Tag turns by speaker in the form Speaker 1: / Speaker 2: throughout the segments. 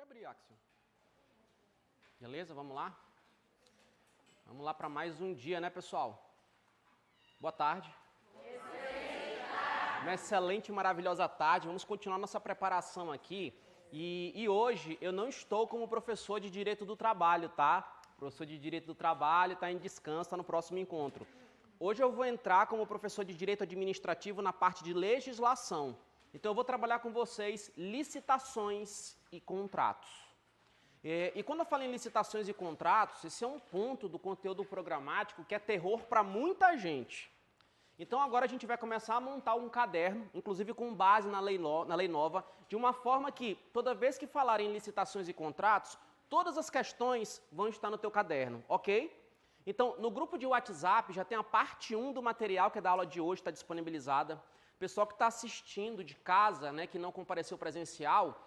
Speaker 1: abrir, Axel. Beleza? Vamos lá? Vamos lá para mais um dia, né, pessoal? Boa tarde. Uma excelente e maravilhosa tarde. Vamos continuar nossa preparação aqui. E hoje eu não estou como professor de Direito do Trabalho, tá? O professor de Direito do Trabalho está em descanso, está no próximo encontro. Hoje eu vou entrar como professor de Direito Administrativo na parte de legislação. Então eu vou trabalhar com vocês licitações e contratos. E quando eu falo em licitações e contratos, esse é um ponto do conteúdo programático que é terror para muita gente. Então agora a gente vai começar a montar um caderno, inclusive com base na lei nova, de uma forma que toda vez que falarem em licitações e contratos, todas as questões vão estar no teu caderno, ok? Então no grupo de WhatsApp já tem a parte 1 do material que é da aula de hoje, está disponibilizada. O pessoal que está assistindo de casa, né, que não compareceu presencial,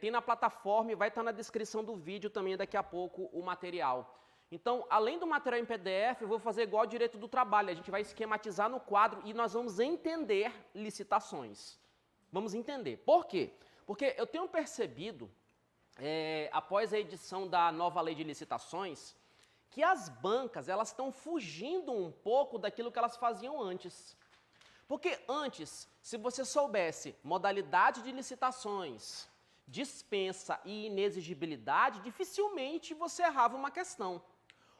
Speaker 1: tem na plataforma e vai estar na descrição do vídeo também daqui a pouco o material. Então, além do material em PDF, eu vou fazer igual ao Direito do Trabalho. A gente vai esquematizar no quadro e nós vamos entender licitações. Vamos entender. Por quê? Porque eu tenho percebido, após a edição da nova lei de licitações, que as bancas elas estão fugindo um pouco daquilo que elas faziam antes. Porque antes, se você soubesse modalidade de licitações, dispensa e inexigibilidade, dificilmente você errava uma questão.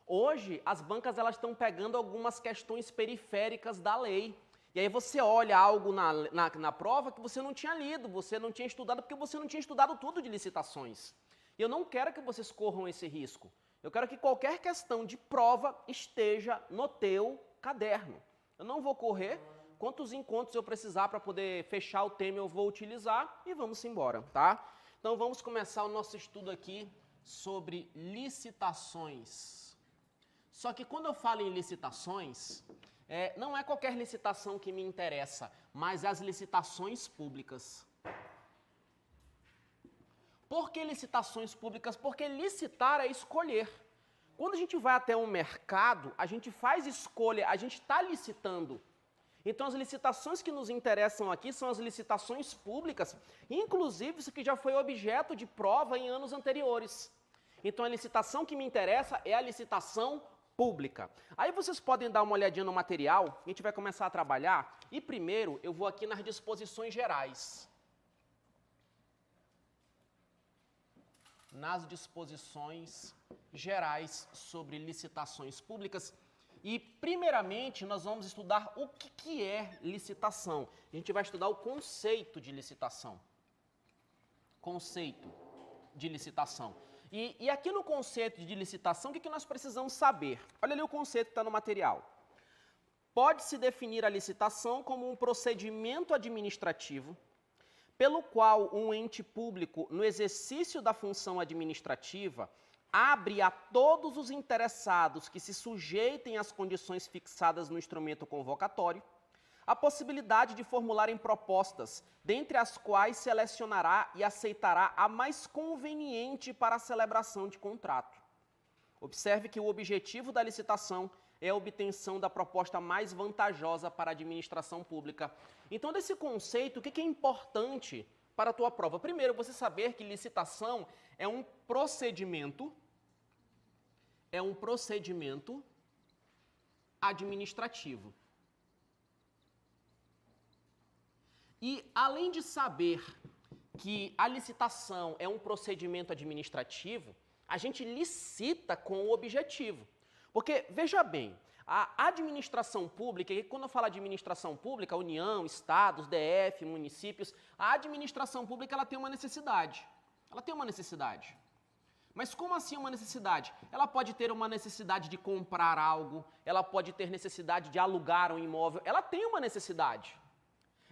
Speaker 1: Hoje, as bancas elas estão pegando algumas questões periféricas da lei. E aí você olha algo na prova que você não tinha lido, você não tinha estudado, porque você não tinha estudado tudo de licitações. E eu não quero que vocês corram esse risco. Eu quero que qualquer questão de prova esteja no teu caderno. Eu não vou correr. Quantos encontros eu precisar para poder fechar o tema eu vou utilizar e vamos embora, tá? Então vamos começar o nosso estudo aqui sobre licitações. Só que quando eu falo em licitações, não é qualquer licitação que me interessa, mas as licitações públicas. Por que licitações públicas? Porque licitar é escolher. Quando a gente vai até um mercado, a gente faz escolha, a gente está licitando. Então, as licitações que nos interessam aqui são as licitações públicas, inclusive isso que já foi objeto de prova em anos anteriores. Então, a licitação que me interessa é a licitação pública. Aí vocês podem dar uma olhadinha no material, a gente vai começar a trabalhar, e primeiro eu vou aqui nas disposições gerais. Nas disposições gerais sobre licitações públicas. E, primeiramente, nós vamos estudar o que é licitação. A gente vai estudar o conceito de licitação. Conceito de licitação. E aqui no conceito de licitação, o que nós precisamos saber? Olha ali o conceito que está no material. Pode-se definir a licitação como um procedimento administrativo pelo qual um ente público, no exercício da função administrativa, abre a todos os interessados que se sujeitem às condições fixadas no instrumento convocatório a possibilidade de formularem propostas, dentre as quais selecionará e aceitará a mais conveniente para a celebração de contrato. Observe que o objetivo da licitação é a obtenção da proposta mais vantajosa para a administração pública. Então, desse conceito, o que é importante para a tua prova? Primeiro, você saber que licitação é um procedimento administrativo. E além de saber que a licitação é um procedimento administrativo, a gente licita com o objetivo. Porque, veja bem, a administração pública, e quando eu falo administração pública, União, Estados, DF, municípios, a administração pública ela tem uma necessidade. Ela tem uma necessidade. Mas como assim uma necessidade? Ela pode ter uma necessidade de comprar algo, ela pode ter necessidade de alugar um imóvel, ela tem uma necessidade.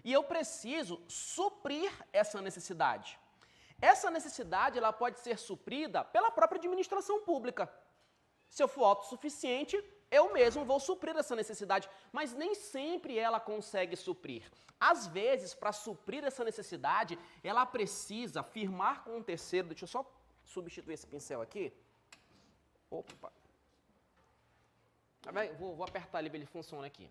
Speaker 1: E eu preciso suprir essa necessidade. Essa necessidade ela pode ser suprida pela própria administração pública. Se eu for autossuficiente, eu mesmo vou suprir essa necessidade, mas nem sempre ela consegue suprir. Às vezes, para suprir essa necessidade, ela precisa firmar com um terceiro. Deixa eu só substituir esse pincel aqui. Opa. Vou apertar ele funciona aqui.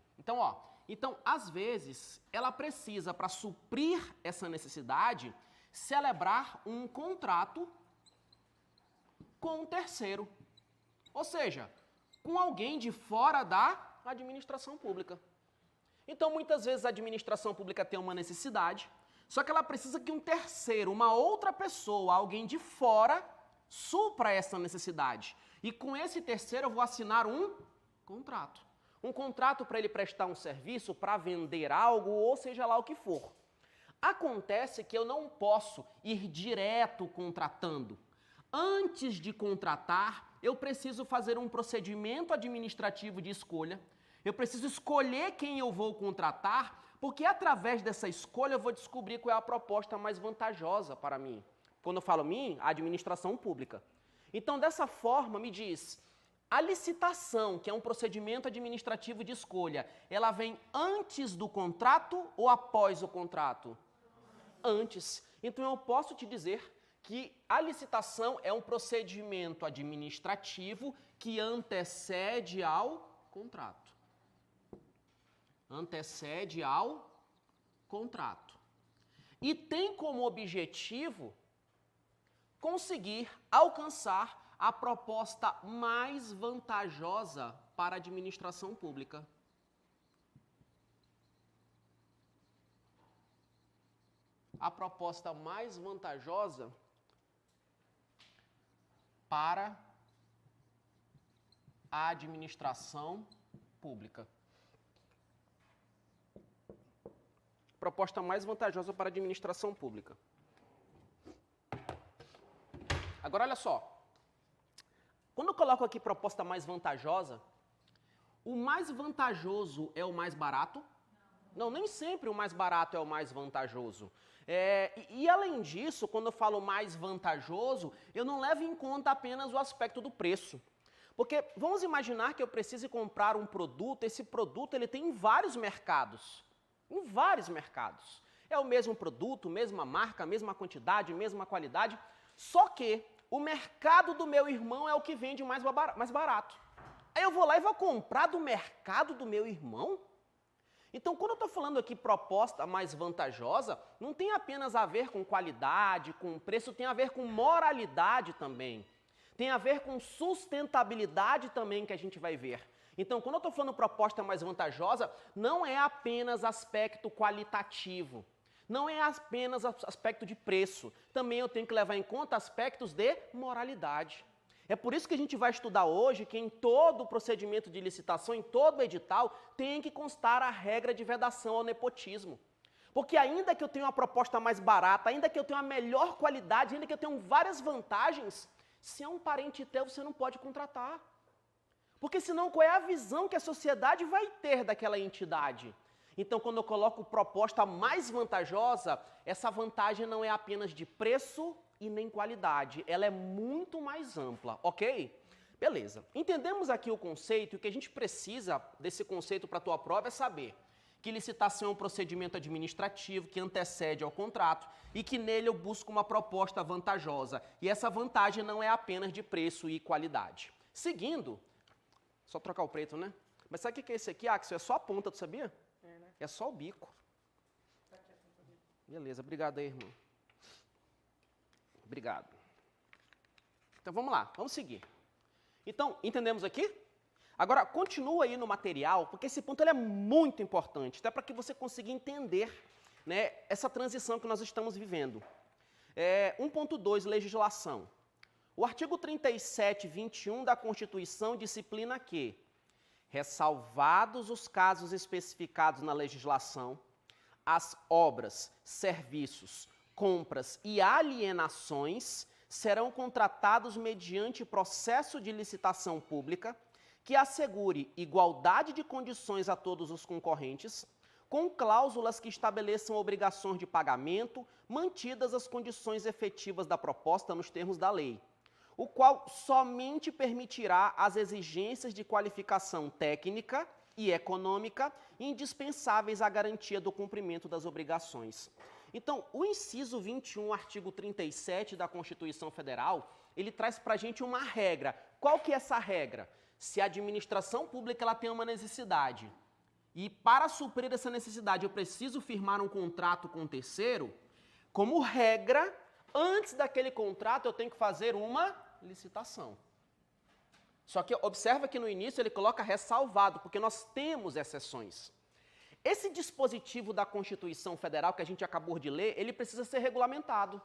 Speaker 1: Então, às vezes, ela precisa, para suprir essa necessidade, celebrar um contrato com um terceiro. Ou seja, com alguém de fora da administração pública. Então, muitas vezes a administração pública tem uma necessidade, só que ela precisa que um terceiro, uma outra pessoa, alguém de fora, supra essa necessidade. E com esse terceiro eu vou assinar um contrato. Um contrato para ele prestar um serviço, para vender algo, ou seja lá o que for. Acontece que eu não posso ir direto contratando. Antes de contratar, eu preciso fazer um procedimento administrativo de escolha. Eu preciso escolher quem eu vou contratar, porque através dessa escolha eu vou descobrir qual é a proposta mais vantajosa para mim. Quando eu falo mim, a administração pública. Então, dessa forma, me diz, a licitação, que é um procedimento administrativo de escolha, ela vem antes do contrato ou após o contrato? Antes. Então, eu posso te dizer que a licitação é um procedimento administrativo que antecede ao contrato. Antecede ao contrato. E tem como objetivo conseguir alcançar a proposta mais vantajosa para a administração pública. A proposta mais vantajosa para a administração pública. Proposta mais vantajosa para a administração pública. Agora, olha só. Quando eu coloco aqui proposta mais vantajosa, o mais vantajoso é o mais barato? Não, nem sempre o mais barato é o mais vantajoso. E além disso, quando eu falo mais vantajoso, eu não levo em conta apenas o aspecto do preço. Porque vamos imaginar que eu precise comprar um produto, esse produto ele tem em vários mercados. Em vários mercados. É o mesmo produto, mesma marca, mesma quantidade, mesma qualidade, só que o mercado do meu irmão é o que vende mais barato. Aí eu vou lá e vou comprar do mercado do meu irmão? Então, quando eu estou falando aqui proposta mais vantajosa, não tem apenas a ver com qualidade, com preço, tem a ver com moralidade também. Tem a ver com sustentabilidade também que a gente vai ver. Então, quando eu estou falando proposta mais vantajosa, não é apenas aspecto qualitativo, não é apenas aspecto de preço, também eu tenho que levar em conta aspectos de moralidade. É por isso que a gente vai estudar hoje que em todo o procedimento de licitação, em todo o edital, tem que constar a regra de vedação ao nepotismo. Porque ainda que eu tenha uma proposta mais barata, ainda que eu tenha uma melhor qualidade, ainda que eu tenha várias vantagens, se é um parente teu, você não pode contratar. Porque senão qual é a visão que a sociedade vai ter daquela entidade? Então, quando eu coloco proposta mais vantajosa, essa vantagem não é apenas de preço e nem qualidade, ela é muito mais ampla, ok? Beleza. Entendemos aqui o conceito, e o que a gente precisa desse conceito para a tua prova é saber que licitação é um procedimento administrativo que antecede ao contrato e que nele eu busco uma proposta vantajosa. E essa vantagem não é apenas de preço e qualidade. Seguindo, só trocar o preto, né? Mas sabe o que é esse aqui, Axel? É só a ponta, tu sabia? Né? É só o bico. Beleza, obrigado aí, irmão. Obrigado. Então vamos lá, vamos seguir. Então, entendemos aqui? Agora, continua aí no material, porque esse ponto ele é muito importante, até para que você consiga entender, né, essa transição que nós estamos vivendo. 1.2, legislação. O artigo 37.21 da Constituição disciplina que, ressalvados os casos especificados na legislação, as obras, serviços, compras e alienações serão contratados mediante processo de licitação pública que assegure igualdade de condições a todos os concorrentes, com cláusulas que estabeleçam obrigações de pagamento, mantidas as condições efetivas da proposta nos termos da lei, o qual somente permitirá as exigências de qualificação técnica e econômica indispensáveis à garantia do cumprimento das obrigações. Então, o inciso 21, artigo 37 da Constituição Federal, ele traz para a gente uma regra. Qual que é essa regra? Se a administração pública ela tem uma necessidade e para suprir essa necessidade eu preciso firmar um contrato com um terceiro, como regra, antes daquele contrato eu tenho que fazer uma licitação. Só que observa que no início ele coloca ressalvado, porque nós temos exceções. Esse dispositivo da Constituição Federal que a gente acabou de ler, ele precisa ser regulamentado.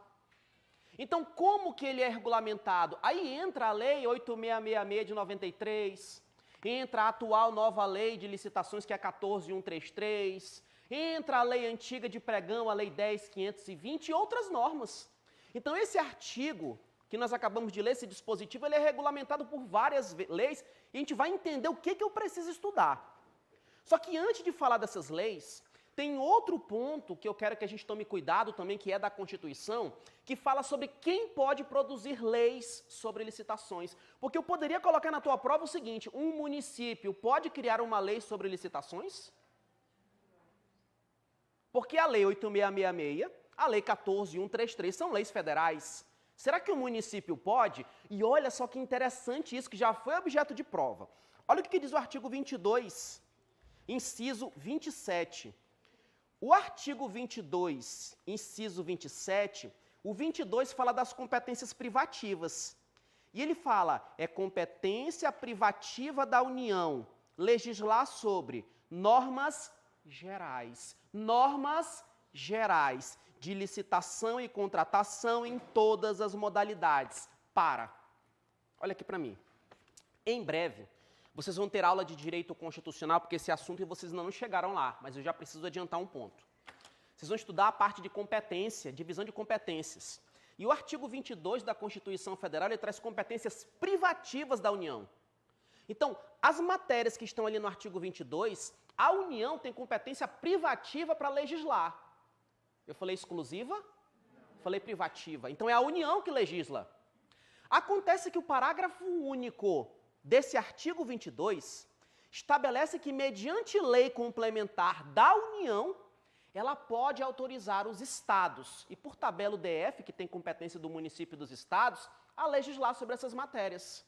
Speaker 1: Então, como que ele é regulamentado? Aí entra a Lei 8666 de 93, entra a atual nova Lei de Licitações, que é 14133, entra a Lei Antiga de Pregão, a Lei 10.520 e outras normas. Então, esse artigo que nós acabamos de ler, esse dispositivo, ele é regulamentado por várias leis e a gente vai entender o que eu preciso estudar. Só que antes de falar dessas leis, tem outro ponto que eu quero que a gente tome cuidado também, que é da Constituição, que fala sobre quem pode produzir leis sobre licitações. Porque eu poderia colocar na tua prova o seguinte: um município pode criar uma lei sobre licitações? Porque a Lei 8666, a Lei 14133 são leis federais. Será que o município pode? E olha só que interessante isso, que já foi objeto de prova. Olha o que diz o artigo 22, inciso 27. O artigo 22, inciso 27, o 22 fala das competências privativas. E ele fala, é competência privativa da União legislar sobre normas gerais. Normas gerais de licitação e contratação em todas as modalidades. Olha aqui para mim. Em breve, vocês vão ter aula de direito constitucional, porque esse assunto vocês não chegaram lá, mas eu já preciso adiantar um ponto. Vocês vão estudar a parte de competência, divisão de competências. E o artigo 22 da Constituição Federal, ele traz competências privativas da União. Então, as matérias que estão ali no artigo 22, a União tem competência privativa para legislar. Eu falei exclusiva? Não. Falei privativa. Então, é a União que legisla. Acontece que o parágrafo único desse artigo 22 estabelece que, mediante lei complementar da União, ela pode autorizar os estados, e por tabela o DF, que tem competência do município e dos estados, a legislar sobre essas matérias.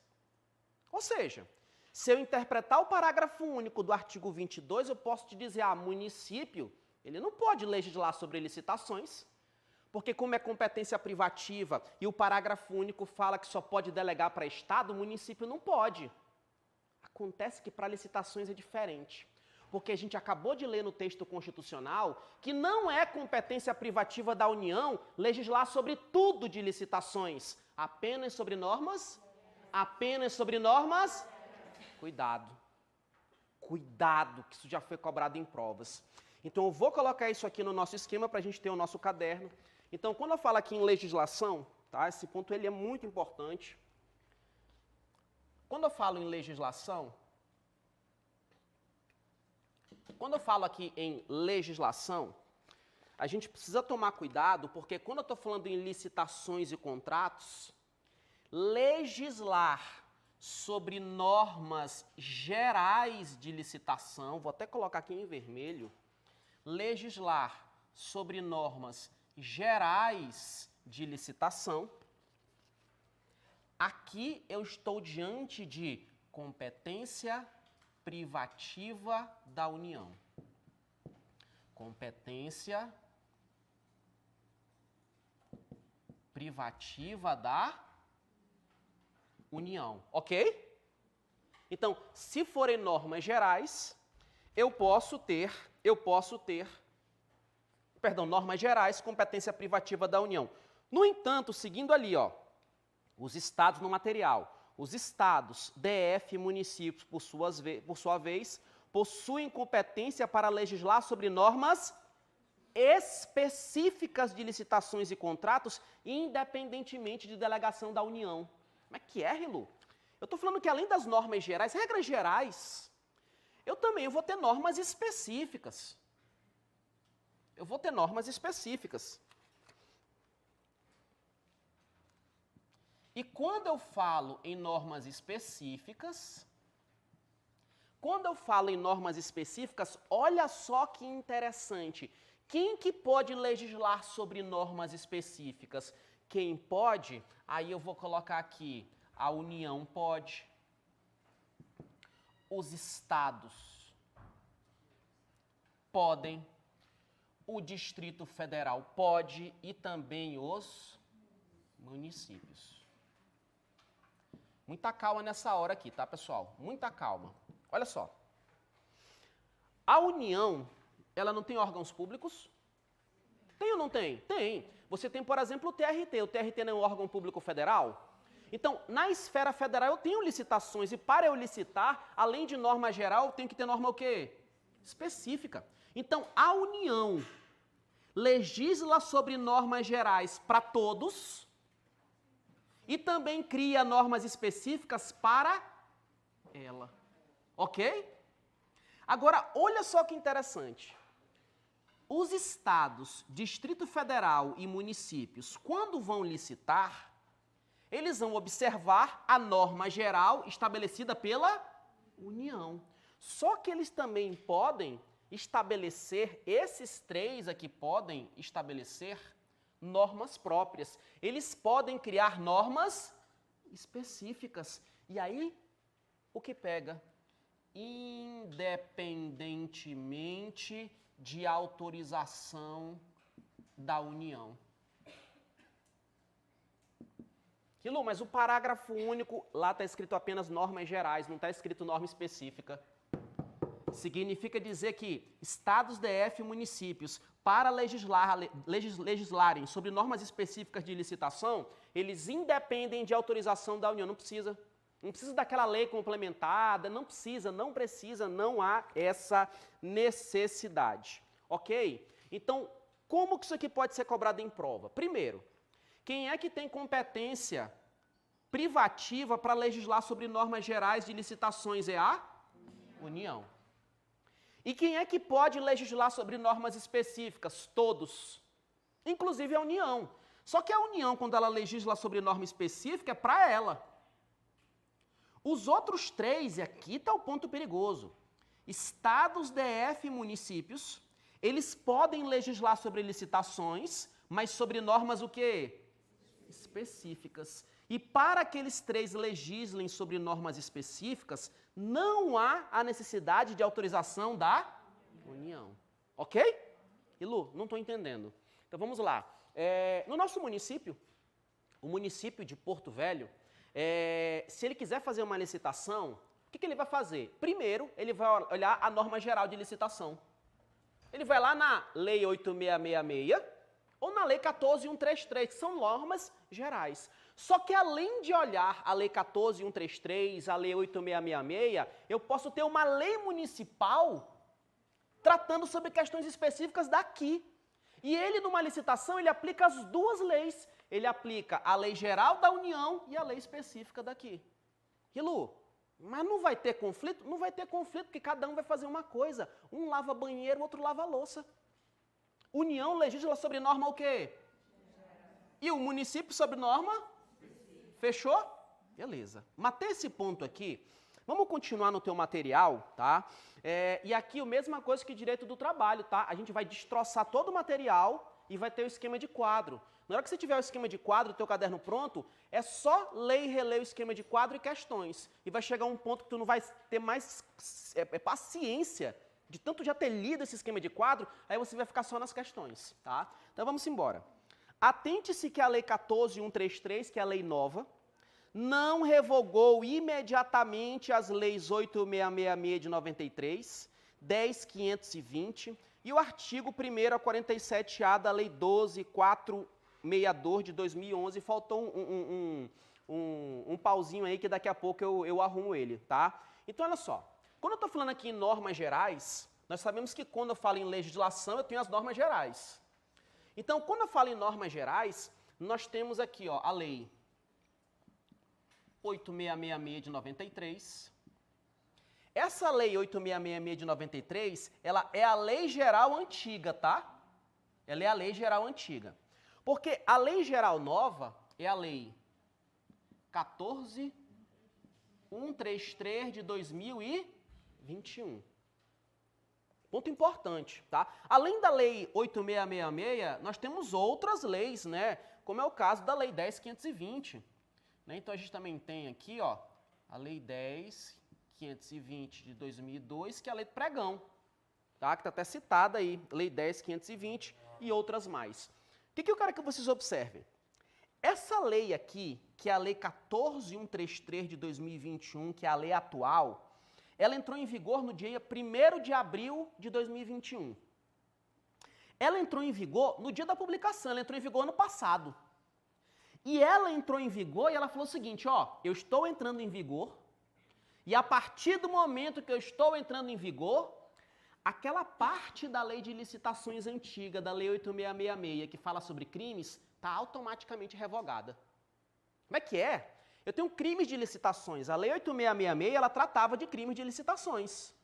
Speaker 1: Ou seja, se eu interpretar o parágrafo único do artigo 22, eu posso te dizer, município, ele não pode legislar sobre licitações, porque como é competência privativa e o parágrafo único fala que só pode delegar para estado, o município não pode. Acontece que para licitações é diferente, porque a gente acabou de ler no texto constitucional que não é competência privativa da União legislar sobre tudo de licitações, apenas sobre normas? Apenas sobre normas? Cuidado. Cuidado, que isso já foi cobrado em provas. Então, eu vou colocar isso aqui no nosso esquema para a gente ter o nosso caderno. Então, quando eu falo aqui em legislação, tá, esse ponto ele é muito importante. Quando eu falo em legislação, quando eu falo aqui em legislação, a gente precisa tomar cuidado, porque quando eu estou falando em licitações e contratos, legislar sobre normas gerais de licitação, vou até colocar aqui em vermelho, legislar sobre normas gerais de licitação, aqui eu estou diante de competência privativa da União. Competência privativa da União, ok? Então, se forem normas gerais, normas gerais, competência privativa da União. No entanto, seguindo ali, os estados no material, os estados, DF e municípios, por sua vez, possuem competência para legislar sobre normas específicas de licitações e contratos, independentemente de delegação da União. Como é que é, Rilu? Eu estou falando que além das normas gerais, regras gerais, eu também vou ter normas específicas. Eu vou ter normas específicas. E quando eu falo em normas específicas, olha só que interessante. Quem que pode legislar sobre normas específicas? Quem pode? Aí eu vou colocar aqui, a União pode, os estados podem, o Distrito Federal pode e também os municípios. Muita calma nessa hora aqui, tá, pessoal? Muita calma. Olha só. A União, ela não tem órgãos públicos? Tem ou não tem? Tem. Você tem, por exemplo, o TRT. O TRT não é um órgão público federal? Então, na esfera federal, eu tenho licitações. E para eu licitar, além de norma geral, eu tenho que ter norma o quê? Específica. Então, a União legisla sobre normas gerais para todos e também cria normas específicas para ela. Ok? Agora, olha só que interessante. Os estados, Distrito Federal e municípios, quando vão licitar, eles vão observar a norma geral estabelecida pela União. Só que eles também podem estabelecer, esses três aqui podem estabelecer normas próprias. Eles podem criar normas específicas. E aí, o que pega? Independentemente de autorização da União. Lu, mas o parágrafo único, lá está escrito apenas normas gerais, não está escrito norma específica. Significa dizer que estados, DF e municípios, para legislarem sobre normas específicas de licitação, eles independem de autorização da União. Não precisa. Não precisa daquela lei complementada, não precisa, não há essa necessidade. Ok? Então, como que isso aqui pode ser cobrado em prova? Primeiro, quem é que tem competência privativa para legislar sobre normas gerais de licitações? É a União. E quem é que pode legislar sobre normas específicas? Todos. Inclusive a União. Só que a União, quando ela legisla sobre norma específica, é para ela. Os outros três, e aqui está o ponto perigoso, estados, DF e municípios, eles podem legislar sobre licitações, mas sobre normas o quê? Específicas. E para que eles três legislem sobre normas específicas, não há a necessidade de autorização da União. Ok? E Lu, não estou entendendo. Então vamos lá. No nosso município, o município de Porto Velho, se ele quiser fazer uma licitação, o que ele vai fazer? Primeiro, ele vai olhar a norma geral de licitação. Ele vai lá na Lei 8666 ou na Lei 14.133, que são normas gerais. Só que além de olhar a Lei 14.133, a Lei 8666, eu posso ter uma lei municipal tratando sobre questões específicas daqui. E ele, numa licitação, ele aplica as duas leis. Ele aplica a lei geral da União e a lei específica daqui. E Lu, mas não vai ter conflito? Não vai ter conflito, porque cada um vai fazer uma coisa. Um lava banheiro, o outro lava louça. União legisla sobre norma o quê? E o município sobre norma? Fechou? Beleza. Matei esse ponto aqui. Vamos continuar no teu material, tá? E aqui a mesma coisa que direito do trabalho, tá? A gente vai destroçar todo o material e vai ter o esquema de quadro. Na hora que você tiver o esquema de quadro, o teu caderno pronto, é só ler e reler o esquema de quadro e questões. E vai chegar um ponto que tu não vai ter mais paciência de tanto já ter lido esse esquema de quadro, aí você vai ficar só nas questões, tá? Então vamos embora. Atente-se que a Lei 14.133, que é a lei nova, não revogou imediatamente as leis 8.666 de 93, 10.520 e o artigo 1º a 47A da Lei 12.462 de 2011. Faltou um pauzinho aí que daqui a pouco eu arrumo ele, tá? Então, olha só. Quando eu estou falando aqui em normas gerais, nós sabemos que quando eu falo em legislação, eu tenho as normas gerais. Então, quando eu falo em normas gerais, nós temos aqui ó, a Lei 8.666 de 93. Essa Lei 8.666 de 93, ela é a lei geral antiga, tá? Ela é a lei geral antiga. Porque a lei geral nova é a Lei 14.133 de 2021. Ponto importante, tá? Além da Lei 8.666, nós temos outras leis, né? Como é o caso da Lei 10.520. Né? Então, a gente também tem aqui, ó, a Lei 10.520 de 2002, que é a Lei do Pregão, tá? Que está até citada aí, Lei 10.520 e outras mais. O que eu quero que vocês observem? Essa lei aqui, que é a Lei 14.133 de 2021, que é a lei atual, ela entrou em vigor no dia 1º de abril de 2021. Ela entrou em vigor no dia da publicação, ela entrou em vigor ano passado. E ela entrou em vigor e ela falou o seguinte, ó, eu estou entrando em vigor, e a partir do momento que eu estou entrando em vigor, aquela parte da lei de licitações antiga, da lei 8.666, que fala sobre crimes, está automaticamente revogada. Como é que é? Eu tenho crimes de licitações. A lei 8.666, ela tratava de crimes de licitações.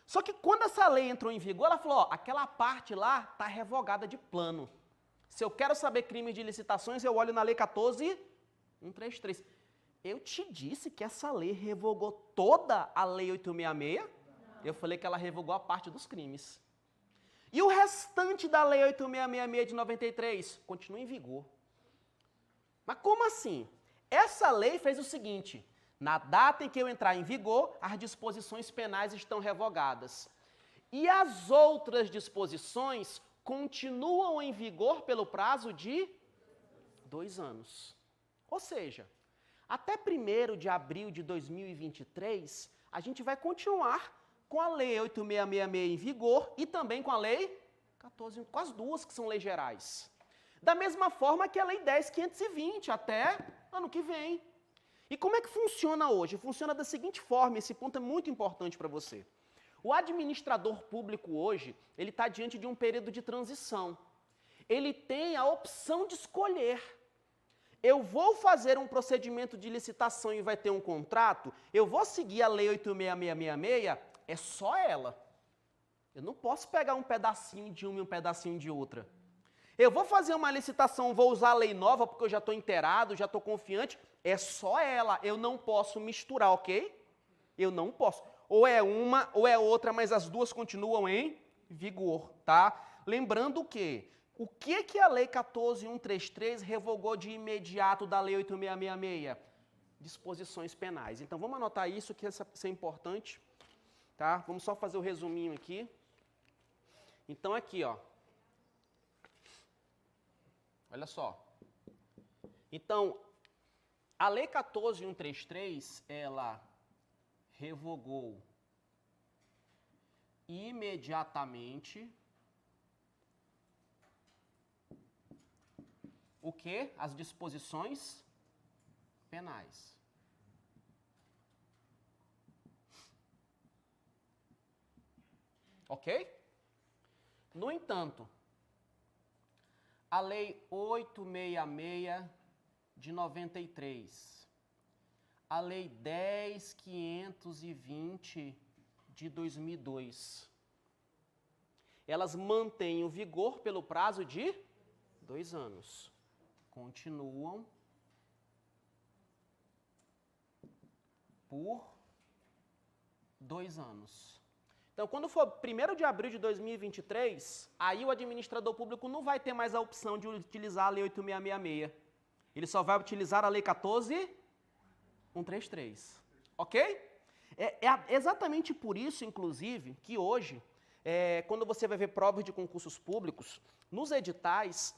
Speaker 1: Só que quando essa lei entrou em vigor, ela falou, ó, aquela parte lá está revogada de plano. Se eu quero saber crimes de licitações, eu olho na lei 14.133. Eu te disse que essa lei revogou toda a lei 8.666? Eu falei que ela revogou a parte dos crimes. E o restante da lei 8.666 de 93 continua em vigor. Mas como assim? Essa lei fez o seguinte, na data em que eu entrar em vigor, as disposições penais estão revogadas. E as outras disposições continuam em vigor pelo prazo de 2 anos. Ou seja, até 1º de abril de 2023, a gente vai continuar com a lei 8.666 em vigor e também com a lei 14, com as duas que são leis gerais. Da mesma forma que a lei 10.520 até ano que vem. E como é que funciona hoje? Funciona da seguinte forma, esse ponto é muito importante para você. O administrador público hoje, ele está diante de um período de transição. Ele tem a opção de escolher. Eu vou fazer um procedimento de licitação e vai ter um contrato, eu vou seguir a lei 8.666, é só ela. Eu não posso pegar um pedacinho de uma e um pedacinho de outra. Eu vou fazer uma licitação, vou usar a lei nova porque eu já estou inteirado, já estou confiante, é só ela. Eu não posso misturar, ok? Eu não posso. Ou é uma ou é outra, mas as duas continuam em vigor, tá? Lembrando que o que a lei 14.133 revogou de imediato da lei 8.666? Disposições penais. Então vamos anotar isso, que isso é importante. Tá? Vamos só fazer o resuminho aqui. Então aqui, ó. Olha só. Então, a lei 14.133, ela revogou imediatamente o quê? As disposições penais. Ok? No entanto, a lei 8.666 de 93, a lei 10.520 de 2002, elas mantêm o vigor pelo prazo de 2 anos. Continuam por 2 anos. Então, quando for 1º de abril de 2023, aí o administrador público não vai ter mais a opção de utilizar a lei 8.666. Ele só vai utilizar a lei 14.133. Ok? É exatamente por isso, inclusive, que hoje, quando você vai ver provas de concursos públicos, nos editais,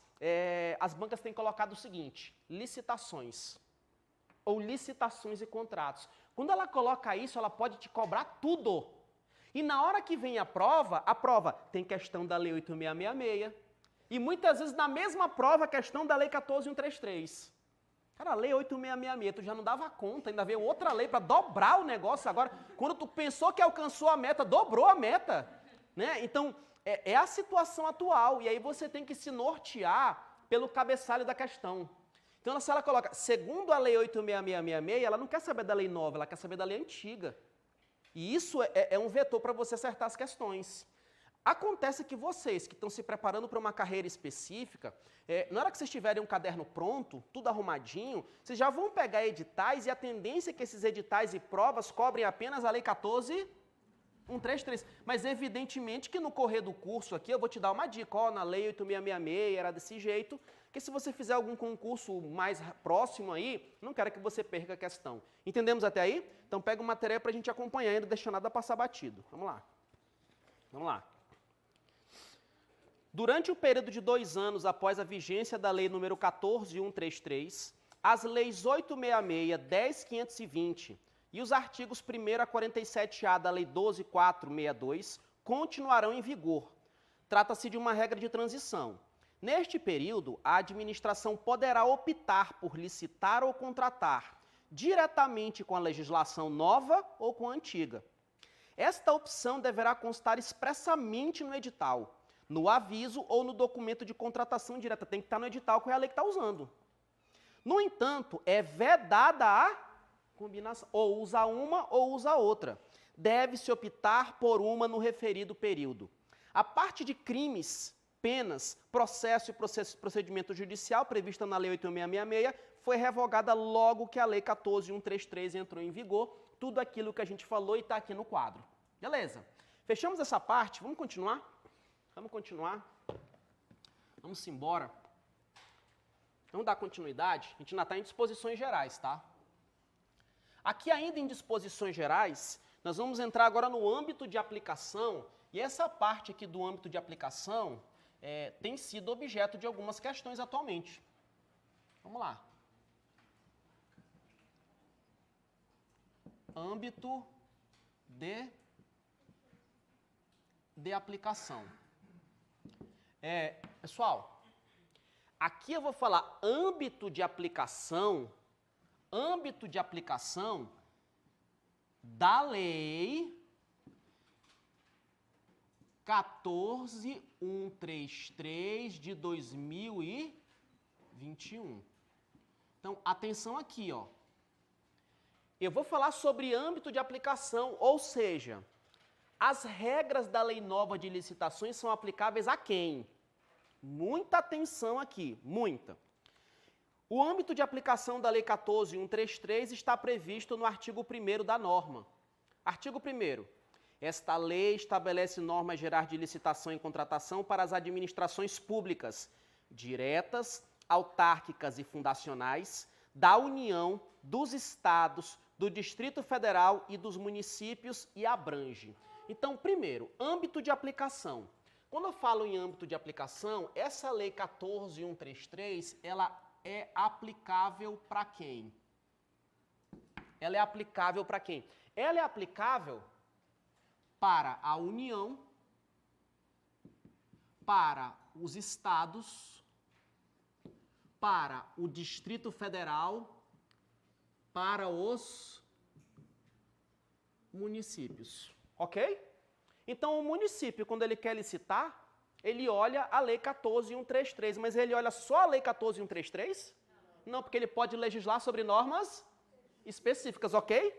Speaker 1: as bancas têm colocado o seguinte, licitações, ou licitações e contratos. Quando ela coloca isso, ela pode te cobrar tudo. E na hora que vem a prova tem questão da lei 8.666, e muitas vezes na mesma prova a questão da lei 14.133. Cara, a lei 8.666, tu já não dava conta, ainda veio outra lei para dobrar o negócio agora. Quando tu pensou que alcançou a meta, dobrou a meta. Né? Então, é a situação atual, e aí você tem que se nortear pelo cabeçalho da questão. Então, se ela coloca, segundo a lei 8.666, ela não quer saber da lei nova, ela quer saber da lei antiga. E isso é um vetor para você acertar as questões. Acontece que vocês que estão se preparando para uma carreira específica, na hora que vocês tiverem um caderno pronto, tudo arrumadinho, vocês já vão pegar editais, e a tendência é que esses editais e provas cobrem apenas a lei 14.133. Mas evidentemente que no correr do curso aqui eu vou te dar uma dica, ó, na lei 8.666 era desse jeito, que se você fizer algum concurso mais próximo aí, não quero que você perca a questão. Entendemos até aí? Então pega o material para a gente acompanhar, não deixa nada passar batido. Vamos lá. Vamos lá. Durante o período de 2 anos após a vigência da Lei nº 14.133, as leis 866, 10.520 e os artigos 1º a 47A da Lei 12.462 continuarão em vigor. Trata-se de uma regra de transição. Neste período, a administração poderá optar por licitar ou contratar diretamente com a legislação nova ou com a antiga. Esta opção deverá constar expressamente no edital, no aviso ou no documento de contratação direta. Tem que estar no edital, qual é a lei que está usando. No entanto, é vedada a combinação. Ou usa uma ou usa outra. Deve-se optar por uma no referido período. A parte de crimes, penas, processo e procedimento judicial prevista na Lei 8.666 foi revogada logo que a Lei 14.133 entrou em vigor. Tudo aquilo que a gente falou e está aqui no quadro. Beleza? Fechamos essa parte, vamos continuar? Vamos continuar? Vamos embora. Vamos dar continuidade? A gente ainda está em disposições gerais, tá? Aqui ainda em disposições gerais, nós vamos entrar agora no âmbito de aplicação, e essa parte aqui do âmbito de aplicação tem sido objeto de algumas questões atualmente. Vamos lá. Âmbito de aplicação. Pessoal, aqui eu vou falar âmbito de aplicação da Lei 14.133 de 2021. Então, atenção aqui, ó. Eu vou falar sobre âmbito de aplicação, ou seja, as regras da Lei Nova de Licitações são aplicáveis a quem? Muita atenção aqui, muita. O âmbito de aplicação da Lei 14.133 está previsto no artigo 1º da norma. Artigo 1º. Esta lei estabelece normas gerais de licitação e contratação para as administrações públicas, diretas, autárquicas e fundacionais, da União, dos Estados, do Distrito Federal e dos municípios e abrange. Então, primeiro, âmbito de aplicação. Quando eu falo em âmbito de aplicação, essa Lei 14.133, ela é aplicável para quem? Ela é aplicável para quem? Ela é aplicável para a União, para os estados, para o Distrito Federal, para os municípios. Ok? Então, o município, quando ele quer licitar, ele olha a Lei 14.133, mas ele olha só a Lei 14.133? Não, porque ele pode legislar sobre normas específicas, ok?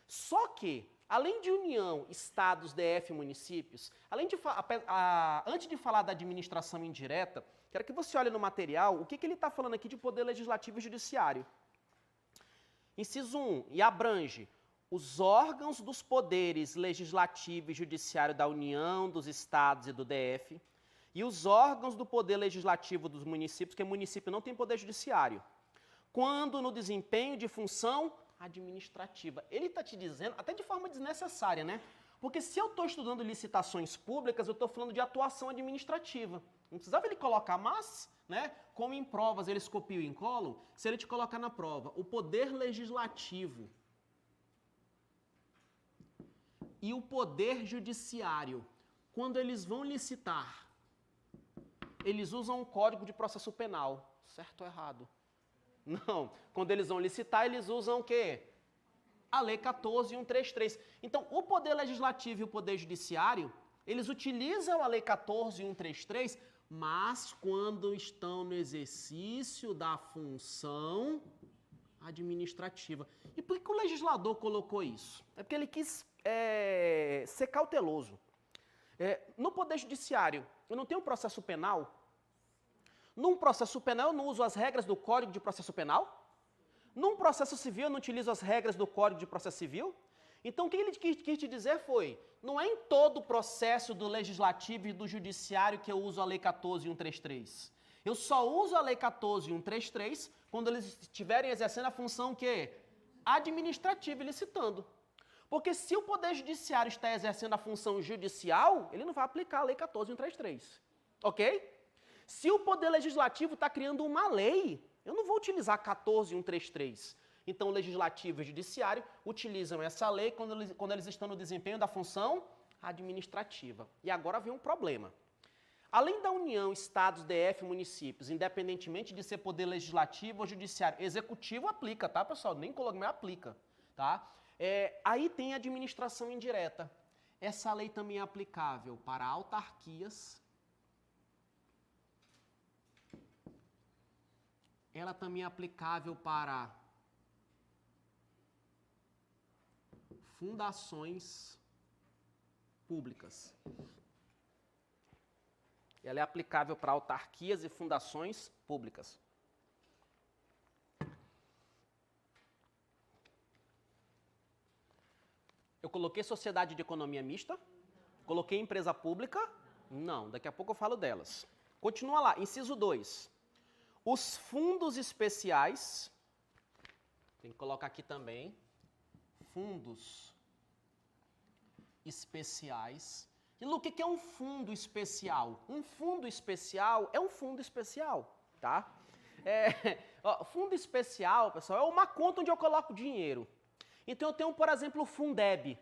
Speaker 1: Só que, além de União, Estados, DF, municípios, antes de falar da administração indireta, quero que você olhe no material o que ele está falando aqui de poder legislativo e judiciário. Inciso 1, e abrange os órgãos dos poderes legislativo e judiciário da União, dos Estados e do DF, e os órgãos do poder legislativo dos municípios, porque município não tem poder judiciário, quando no desempenho de função administrativa. Ele está te dizendo, até de forma desnecessária, né? Porque se eu estou estudando licitações públicas, eu estou falando de atuação administrativa. Não precisava ele colocar, mas, né, como em provas eles copiam e colam, se ele te colocar na prova o poder legislativo e o poder judiciário, quando eles vão licitar, eles usam um código de processo penal, certo ou errado? Não, quando eles vão licitar, eles usam o quê? A Lei 14.133. Então, o Poder Legislativo e o Poder Judiciário, eles utilizam a Lei 14.133, mas quando estão no exercício da função administrativa. E por que o legislador colocou isso? É porque ele quis ser cauteloso. No Poder Judiciário, eu não tenho processo penal. Num processo penal, eu não uso as regras do Código de Processo Penal. Num processo civil, eu não utilizo as regras do Código de Processo Civil. Então, o que ele quis te dizer foi, não é em todo o processo do Legislativo e do Judiciário que eu uso a Lei 14.133. Eu só uso a Lei 14.133 quando eles estiverem exercendo a função que administrativa e licitando. Porque se o Poder Judiciário está exercendo a função judicial, ele não vai aplicar a Lei 14.133. ok? Se o Poder Legislativo está criando uma lei, eu não vou utilizar 14.133. Então, o Legislativo e o Judiciário utilizam essa lei quando eles estão no desempenho da função administrativa. E agora vem um problema. Além da União, Estados, DF, municípios, independentemente de ser Poder Legislativo ou Judiciário, Executivo aplica, tá, pessoal? Nem coloquei, mas aplica, tá? Aí tem a administração indireta. Essa lei também é aplicável para autarquias. Ela também é aplicável para fundações públicas. Ela é aplicável para autarquias e fundações públicas. Eu coloquei sociedade de economia mista? Coloquei empresa pública? Não, daqui a pouco eu falo delas. Continua lá, inciso 2. Os fundos especiais, tem que colocar aqui também, fundos especiais. E Lu, o que é um fundo especial? Um fundo especial é um fundo especial, tá? Fundo especial, pessoal, é uma conta onde eu coloco dinheiro. Então eu tenho, por exemplo, o Fundeb,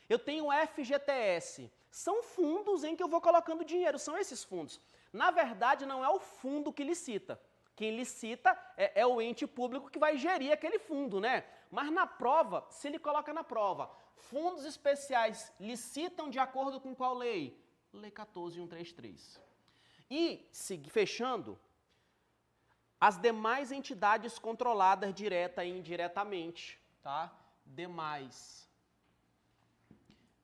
Speaker 1: eu tenho o FGTS, são fundos em que eu vou colocando dinheiro, são esses fundos. Na verdade, não é o fundo que licita. Quem licita é o ente público que vai gerir aquele fundo, né? Mas na prova, se ele coloca na prova, fundos especiais licitam de acordo com qual lei? Lei 14.133. E, fechando, as demais entidades controladas direta e indiretamente, tá? Demais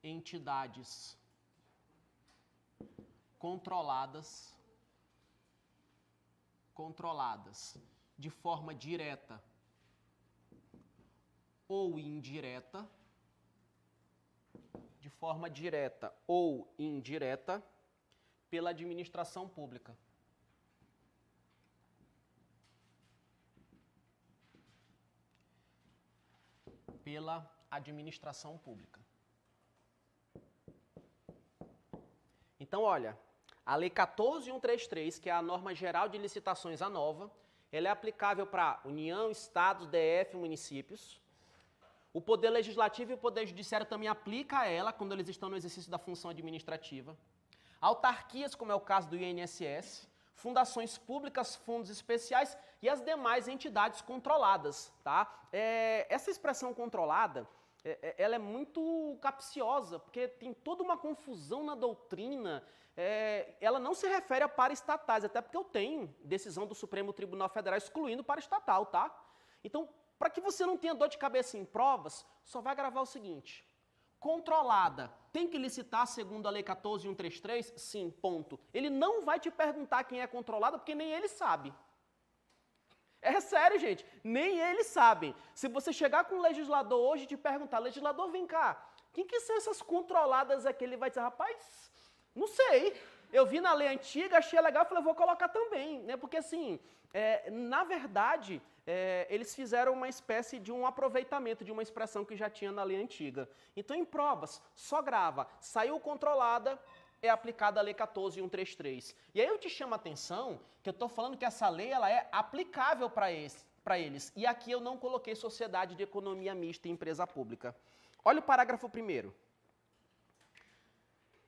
Speaker 1: entidades controladas de forma direta ou indireta, pela administração pública. Pela administração pública. Então, olha, a Lei 14.133, que é a norma geral de licitações, a nova, ela é aplicável para União, Estados, DF, municípios. O Poder Legislativo e o Poder Judiciário também aplicam a ela quando eles estão no exercício da função administrativa. Autarquias, como é o caso do INSS, fundações públicas, fundos especiais e as demais entidades controladas, tá? Essa expressão controlada, ela é muito capciosa, porque tem toda uma confusão na doutrina. Ela não se refere a paraestatais, até porque eu tenho decisão do Supremo Tribunal Federal excluindo paraestatal, tá? Então, para que você não tenha dor de cabeça em provas, só vai gravar o seguinte: controlada, tem que licitar segundo a Lei 14.133? Sim, ponto. Ele não vai te perguntar quem é controlada, porque nem ele sabe. É sério, gente, nem eles sabem. Se você chegar com um legislador hoje e te perguntar, legislador, vem cá, quem que são essas controladas aqui? Ele vai dizer, rapaz, não sei. Eu vi na lei antiga, achei legal, falei, vou colocar também, né? Porque assim, na verdade, eles fizeram uma espécie de um aproveitamento de uma expressão que já tinha na lei antiga. Então, em provas, só grava, saiu controlada, é aplicada a Lei 14.133. E aí eu te chamo a atenção que eu estou falando que essa lei ela é aplicável para eles. E aqui eu não coloquei sociedade de economia mista e empresa pública. Olha o parágrafo 1º.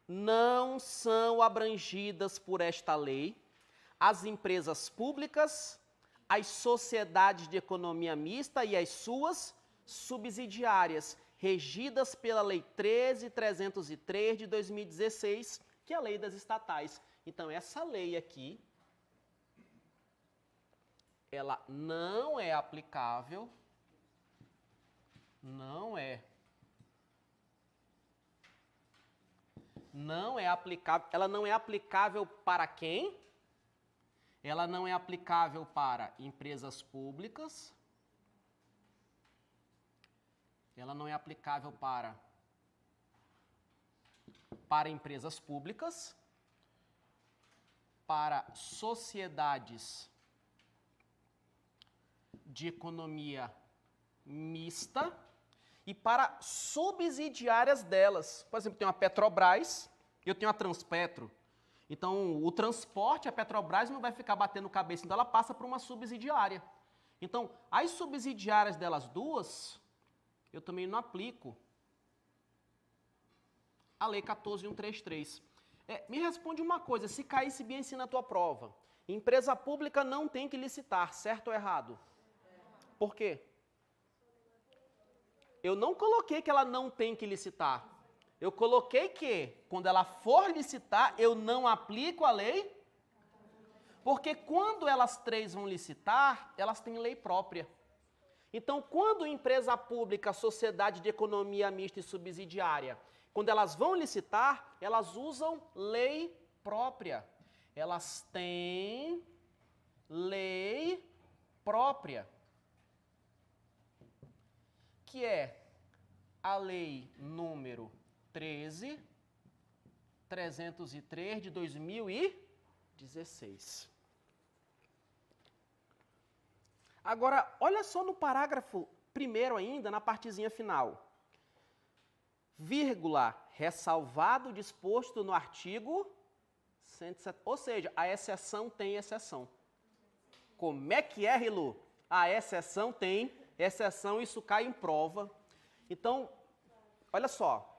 Speaker 1: Não são abrangidas por esta lei as empresas públicas, as sociedades de economia mista e as suas subsidiárias, regidas pela Lei 13.303 de 2016, que é a lei das estatais. Então, essa lei aqui, ela não é aplicável, ela não é aplicável para quem? Ela não é aplicável para empresas públicas, ela não é aplicável para empresas públicas, para sociedades de economia mista e para subsidiárias delas. Por exemplo, tem uma Petrobras, eu tenho a Transpetro. Então, o transporte, a Petrobras não vai ficar batendo cabeça, então ela passa por uma subsidiária. Então, as subsidiárias delas duas, eu também não aplico a Lei 14.133. Me responde uma coisa, se caísse bem assim na tua prova, empresa pública não tem que licitar, certo ou errado? Por quê? Eu não coloquei que ela não tem que licitar. Eu coloquei que, quando ela for licitar, eu não aplico a lei, porque quando elas três vão licitar, elas têm lei própria. Então, quando empresa pública, sociedade de economia mista e subsidiária, quando elas vão licitar, elas usam lei própria. Elas têm lei própria, que é a lei número 13.303 de 2016. Agora, olha só no parágrafo primeiro ainda, na partezinha final. Vírgula, ressalvado o disposto no artigo 107, ou seja, a exceção tem exceção. Como é que é, Rilu? A exceção tem exceção, isso cai em prova. Então, olha só,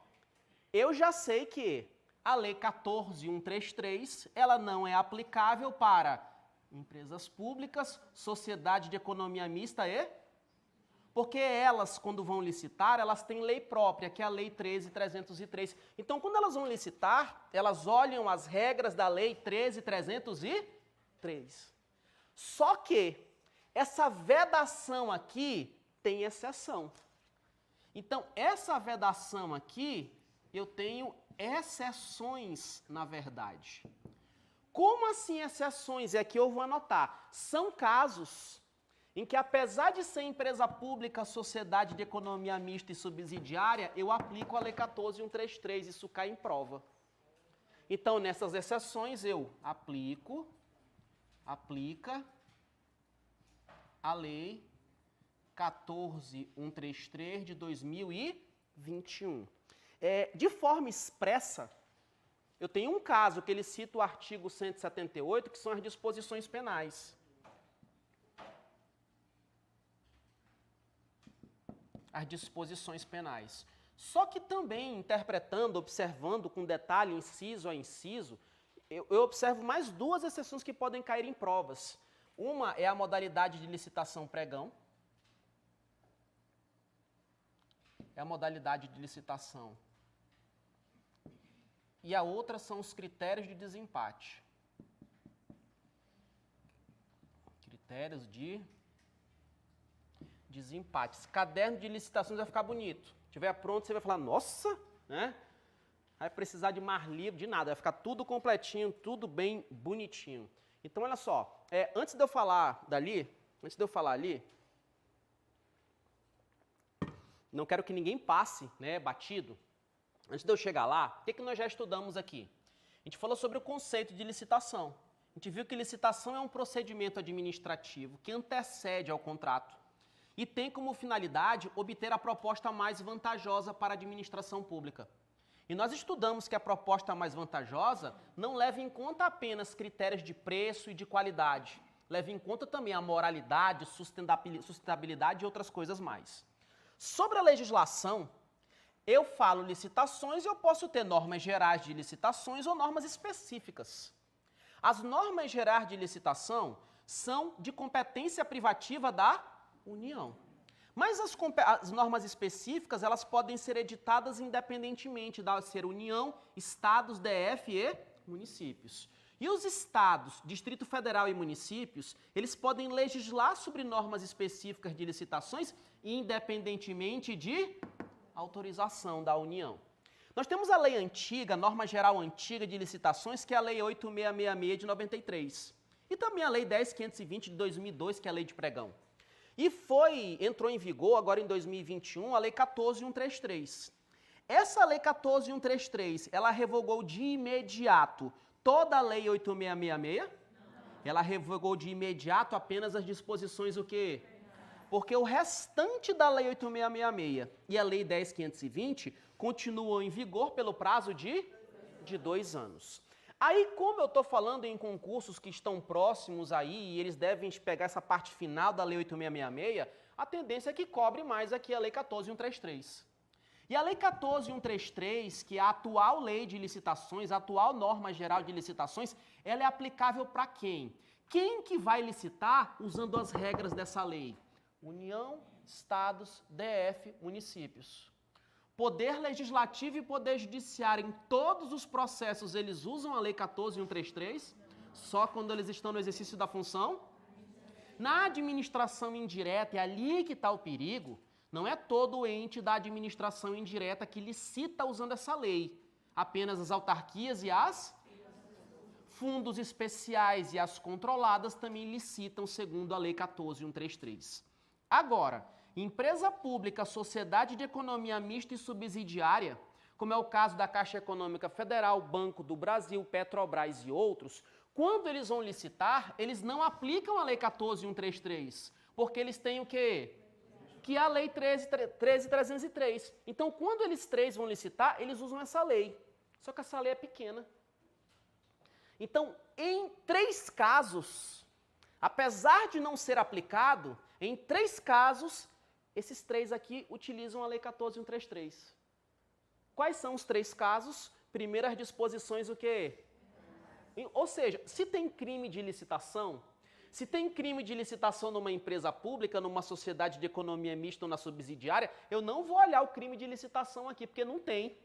Speaker 1: eu já sei que a Lei 14.133, ela não é aplicável para empresas públicas, sociedade de economia mista e... Porque elas, quando vão licitar, elas têm lei própria, que é a Lei 13.303. Então, quando elas vão licitar, elas olham as regras da Lei 13.303. Só que essa vedação aqui tem exceção. Então, essa vedação aqui, eu tenho exceções, na verdade. Como assim exceções? É que eu vou anotar. São casos em que, apesar de ser empresa pública, sociedade de economia mista e subsidiária, eu aplico a Lei 14.133, isso cai em prova. Então, nessas exceções, eu aplica a Lei 14.133 de 2021. De forma expressa, eu tenho um caso que ele cita o artigo 178, que são as disposições penais. As disposições penais. Só que também, interpretando, observando com detalhe, inciso a inciso, eu observo mais duas exceções que podem cair em provas. Uma é a modalidade de licitação pregão. É a modalidade de licitação. E a outra são os critérios de desempate. Critérios de desempates. Caderno de licitações vai ficar bonito. Se estiver pronto, você vai falar, nossa, né? Vai precisar de mais livro, de nada. Vai ficar tudo completinho, tudo bem bonitinho. Então, olha só. Antes de eu falar ali, não quero que ninguém passe, né, batido. Antes de eu chegar lá, o que nós já estudamos aqui? A gente falou sobre o conceito de licitação. A gente viu que licitação é um procedimento administrativo que antecede ao contrato e tem como finalidade obter a proposta mais vantajosa para a administração pública. E nós estudamos que a proposta mais vantajosa não leva em conta apenas critérios de preço e de qualidade, leva em conta também a moralidade, sustentabilidade e outras coisas mais. Sobre a legislação, eu falo licitações e eu posso ter normas gerais de licitações ou normas específicas. As normas gerais de licitação são de competência privativa da União. Mas as normas específicas, elas podem ser editadas independentemente da ser União, Estados, DF e municípios. E os estados, Distrito Federal e municípios, eles podem legislar sobre normas específicas de licitações independentemente de autorização da União. Nós temos a lei antiga, a norma geral antiga de licitações, que é a lei 8666 de 93. E também a lei 10.520 de 2002, que é a lei de pregão. E entrou em vigor agora em 2021 a lei 14.133. Essa lei 14.133, ela revogou de imediato toda a lei 8.666? Ela revogou de imediato apenas as disposições o quê? Porque o restante da lei 8.666 e a lei 10.520 continuam em vigor pelo prazo de 2 anos. Aí, como eu estou falando em concursos que estão próximos aí, e eles devem pegar essa parte final da Lei 8.666, a tendência é que cobre mais aqui a Lei 14.133. E a Lei 14.133, que é a atual lei de licitações, a atual norma geral de licitações, ela é aplicável para quem? Quem que vai licitar usando as regras dessa lei? União, Estados, DF, municípios. Poder Legislativo e Poder Judiciário, em todos os processos, eles usam a Lei 14.133, só quando eles estão no exercício da função. Na administração indireta, é ali que está o perigo, não é todo o ente da administração indireta que licita usando essa lei, apenas as autarquias e as fundos especiais e as controladas também licitam segundo a Lei 14.133. Agora, empresa pública, sociedade de economia mista e subsidiária, como é o caso da Caixa Econômica Federal, Banco do Brasil, Petrobras e outros, quando eles vão licitar, eles não aplicam a Lei 14.133, porque eles têm o quê? Que é a Lei 13.303. Então, quando eles três vão licitar, eles usam essa lei. Só que essa lei é pequena. Então, em 3 casos, apesar de não ser aplicado, em 3 casos, esses 3 aqui utilizam a Lei 14.133. Quais são os 3 casos? Primeiro, as disposições o quê? Ou seja, se tem crime de licitação, se tem crime de licitação numa empresa pública, numa sociedade de economia mista ou na subsidiária, eu não vou olhar o crime de licitação aqui, porque não tem.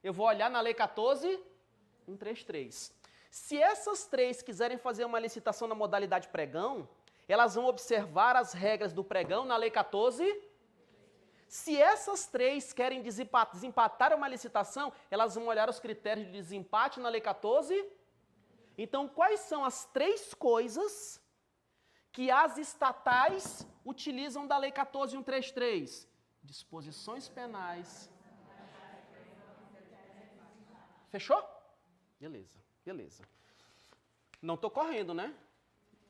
Speaker 1: Eu vou olhar na Lei 14.133. Se essas 3 quiserem fazer uma licitação na modalidade pregão, elas vão observar as regras do pregão na Lei 14. Se essas 3 querem desempatar uma licitação, elas vão olhar os critérios de desempate na Lei 14. Então, quais são as 3 coisas que as estatais utilizam da Lei 14.133? Disposições penais. Fechou? Beleza, beleza. Não estou correndo, né?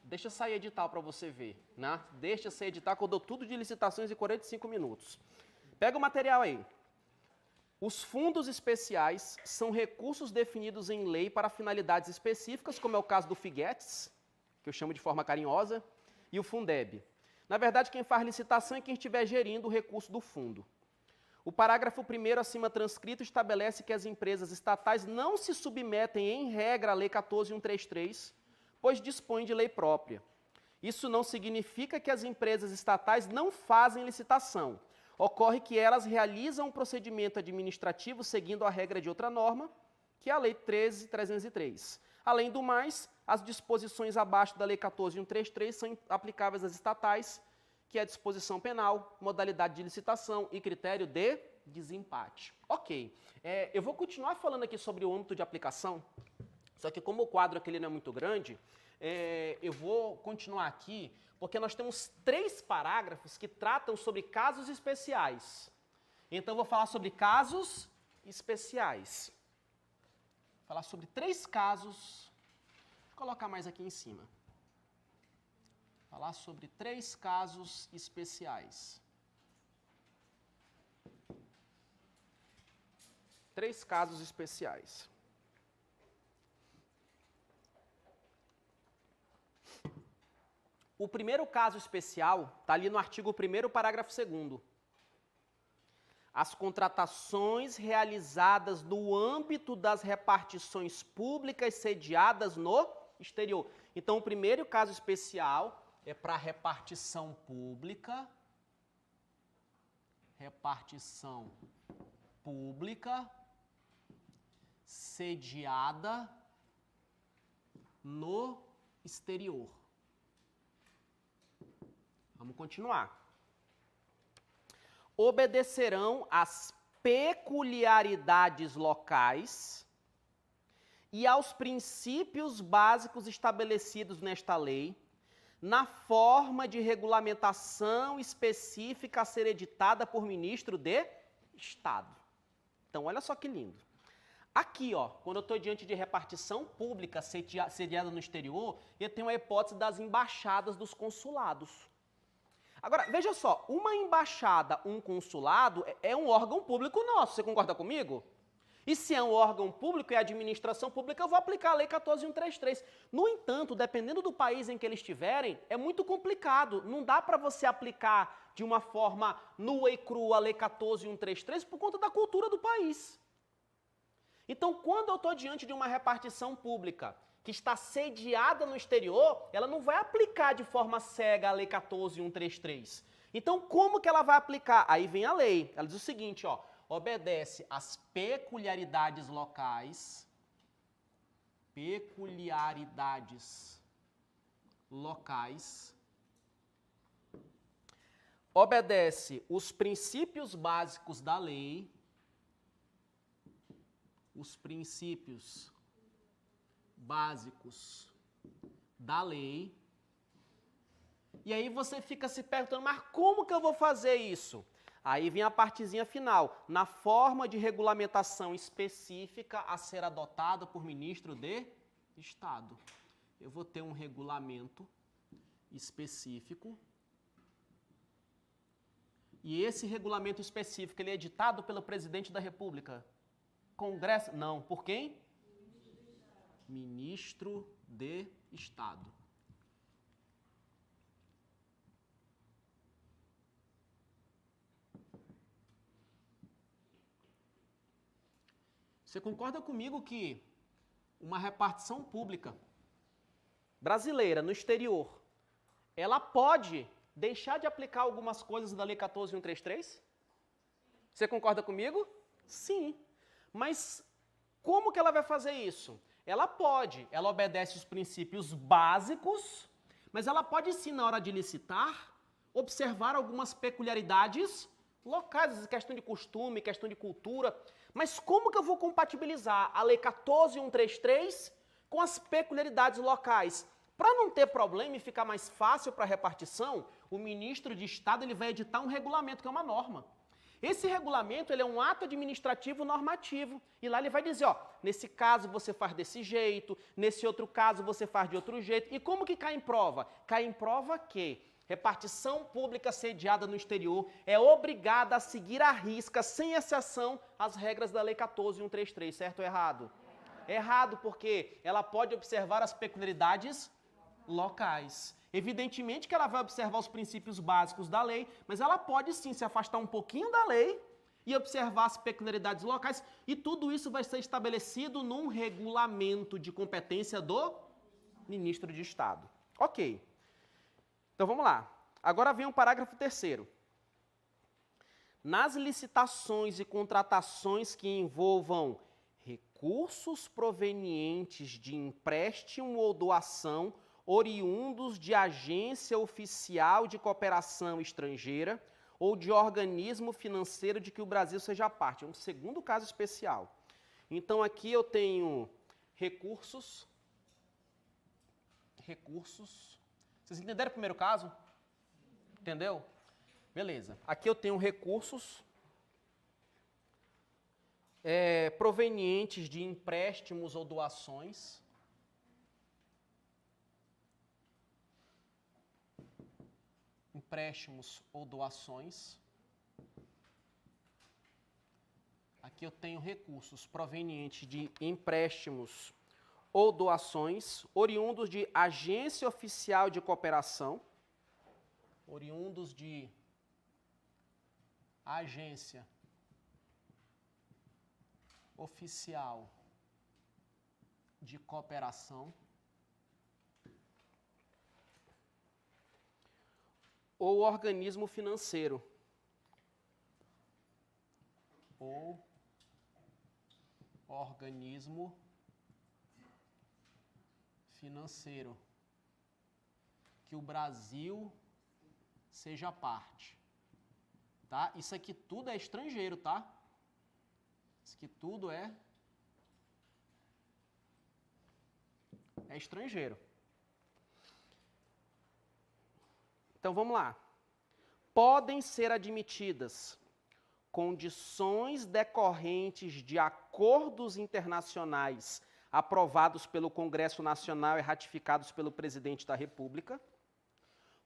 Speaker 1: Deixa eu sair edital para você ver, né? Deixa eu sair edital que eu dou tudo de licitações em 45 minutos. Pega o material aí. Os fundos especiais são recursos definidos em lei para finalidades específicas, como é o caso do FIGETS, que eu chamo de forma carinhosa, e o Fundeb. Na verdade, quem faz licitação é quem estiver gerindo o recurso do fundo. O parágrafo 1º acima transcrito estabelece que as empresas estatais não se submetem em regra à Lei 14.133, pois dispõem de lei própria. Isso não significa que as empresas estatais não fazem licitação. Ocorre que elas realizam um procedimento administrativo seguindo a regra de outra norma, que é a Lei 13.303. Além do mais, as disposições abaixo da Lei 14.133 são aplicáveis às estatais, que é a disposição penal, modalidade de licitação e critério de desempate. Ok, eu vou continuar falando aqui sobre o âmbito de aplicação, só que como o quadro aqui não é muito grande, eu vou continuar aqui, porque nós temos 3 parágrafos que tratam sobre casos especiais. Então, eu vou falar sobre casos especiais. Vou falar sobre 3 casos. Vou colocar mais aqui em cima. Falar sobre 3 casos especiais. 3 casos especiais. O primeiro caso especial está ali no artigo 1º, parágrafo 2º. As contratações realizadas no âmbito das repartições públicas sediadas no exterior. Então, o primeiro caso especial é para repartição pública. Repartição pública sediada no exterior. Vamos continuar. Obedecerão às peculiaridades locais e aos princípios básicos estabelecidos nesta lei, na forma de regulamentação específica a ser editada por ministro de Estado. Então, olha só que lindo. Aqui, ó, quando eu estou diante de repartição pública sediada no exterior, eu tenho a hipótese das embaixadas dos consulados. Agora, veja só, uma embaixada, um consulado, é um órgão público nosso, você concorda comigo? E se é um órgão público e administração pública, eu vou aplicar a Lei 14.133. No entanto, dependendo do país em que eles estiverem, é muito complicado. Não dá para você aplicar de uma forma nua e crua a Lei 14.133 por conta da cultura do país. Então, quando eu estou diante de uma repartição pública que está sediada no exterior, ela não vai aplicar de forma cega a Lei 14.133. Então, como que ela vai aplicar? Aí vem a lei. Ela diz o seguinte, ó, obedece às peculiaridades locais, obedece os princípios básicos da lei, e aí você fica se perguntando, mas como que eu vou fazer isso? Aí vem a partezinha final, na forma de regulamentação específica a ser adotada por ministro de Estado. Eu vou ter um regulamento específico, e esse regulamento específico, ele é editado pelo presidente da República. Congresso? Não. Por quem? Ministro de Estado. Você concorda comigo que uma repartição pública brasileira no exterior, ela pode deixar de aplicar algumas coisas da Lei 14.133? Você concorda comigo? Sim. Mas como que ela vai fazer isso? Ela pode, ela obedece os princípios básicos, mas ela pode sim, na hora de licitar, observar algumas peculiaridades locais, questão de costume, questão de cultura. Mas como que eu vou compatibilizar a Lei 14.133 com as peculiaridades locais? Para não ter problema e ficar mais fácil para a repartição, o ministro de Estado ele vai editar um regulamento, que é uma norma. Esse regulamento ele é um ato administrativo normativo, e lá ele vai dizer, ó, nesse caso você faz desse jeito, nesse outro caso você faz de outro jeito. E como que cai em prova? Cai em prova que repartição pública sediada no exterior é obrigada a seguir à risca, sem exceção, as regras da Lei 14.133, certo ou errado? Errado, porque ela pode observar as peculiaridades locais. Evidentemente que ela vai observar os princípios básicos da lei, mas ela pode sim se afastar um pouquinho da lei e observar as peculiaridades locais, e tudo isso vai ser estabelecido num regulamento de competência do ministro de Estado. Ok. Então vamos lá. Agora vem o parágrafo 3º. Nas licitações e contratações que envolvam recursos provenientes de empréstimo ou doação oriundos de agência oficial de cooperação estrangeira ou de organismo financeiro de que o Brasil seja parte. É um segundo caso especial. Então aqui eu tenho recursos. Vocês entenderam o primeiro caso? Entendeu? Beleza. Aqui eu tenho recursos provenientes de empréstimos ou doações. Aqui eu tenho recursos provenientes de empréstimos ou doações, oriundos de agência oficial de cooperação, oriundos de agência oficial de cooperação, ou organismo financeiro, que o Brasil seja parte, tá? Isso aqui tudo é estrangeiro, tá? Isso aqui tudo é estrangeiro. Então vamos lá. Podem ser admitidas condições decorrentes de acordos internacionais aprovados pelo Congresso Nacional e ratificados pelo Presidente da República,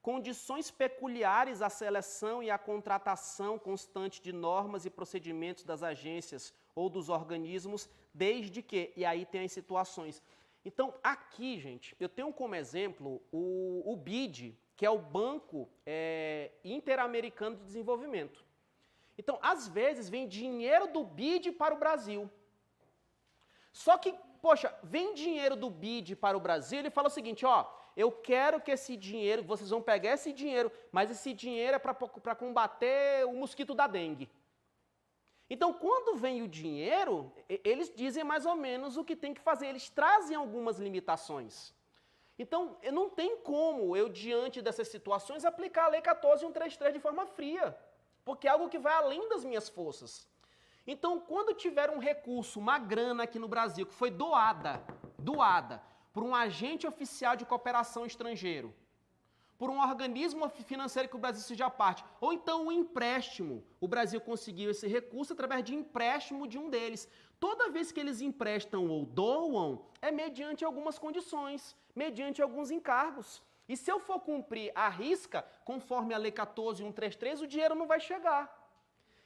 Speaker 1: condições peculiares à seleção e à contratação constante de normas e procedimentos das agências ou dos organismos, desde que, e aí tem as situações. Então, aqui, gente, eu tenho como exemplo o BID, que é o Banco Interamericano de Desenvolvimento. Então, às vezes, vem dinheiro do BID para o Brasil. Só que, poxa, vem dinheiro do BID para o Brasil, ele fala o seguinte, ó, eu quero que esse dinheiro, vocês vão pegar esse dinheiro, mas esse dinheiro é para combater o mosquito da dengue. Então, quando vem o dinheiro, eles dizem mais ou menos o que tem que fazer, eles trazem algumas limitações. Então, não tem como eu, diante dessas situações, aplicar a Lei 14.133 de forma fria, porque é algo que vai além das minhas forças. Então, quando tiver um recurso, uma grana aqui no Brasil, que foi doada por um agente oficial de cooperação estrangeiro, por um organismo financeiro que o Brasil seja parte, ou então um empréstimo, o Brasil conseguiu esse recurso através de empréstimo de um deles. Toda vez que eles emprestam ou doam, é mediante algumas condições, mediante alguns encargos. E se eu for cumprir à risca, conforme a Lei 14.133, o dinheiro não vai chegar.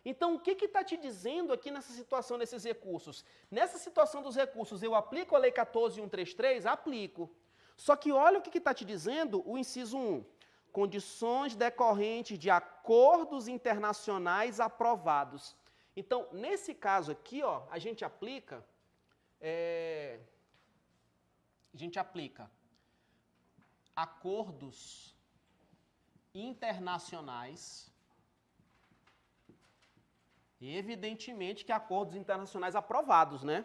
Speaker 1: Então, o que está te dizendo aqui nessa situação desses recursos? Nessa situação dos recursos, eu aplico a Lei 14.133? Aplico. Só que olha o que está te dizendo o inciso 1. Condições decorrentes de acordos internacionais aprovados. Então, nesse caso aqui, ó, a gente aplica acordos internacionais. Evidentemente que acordos internacionais aprovados, né?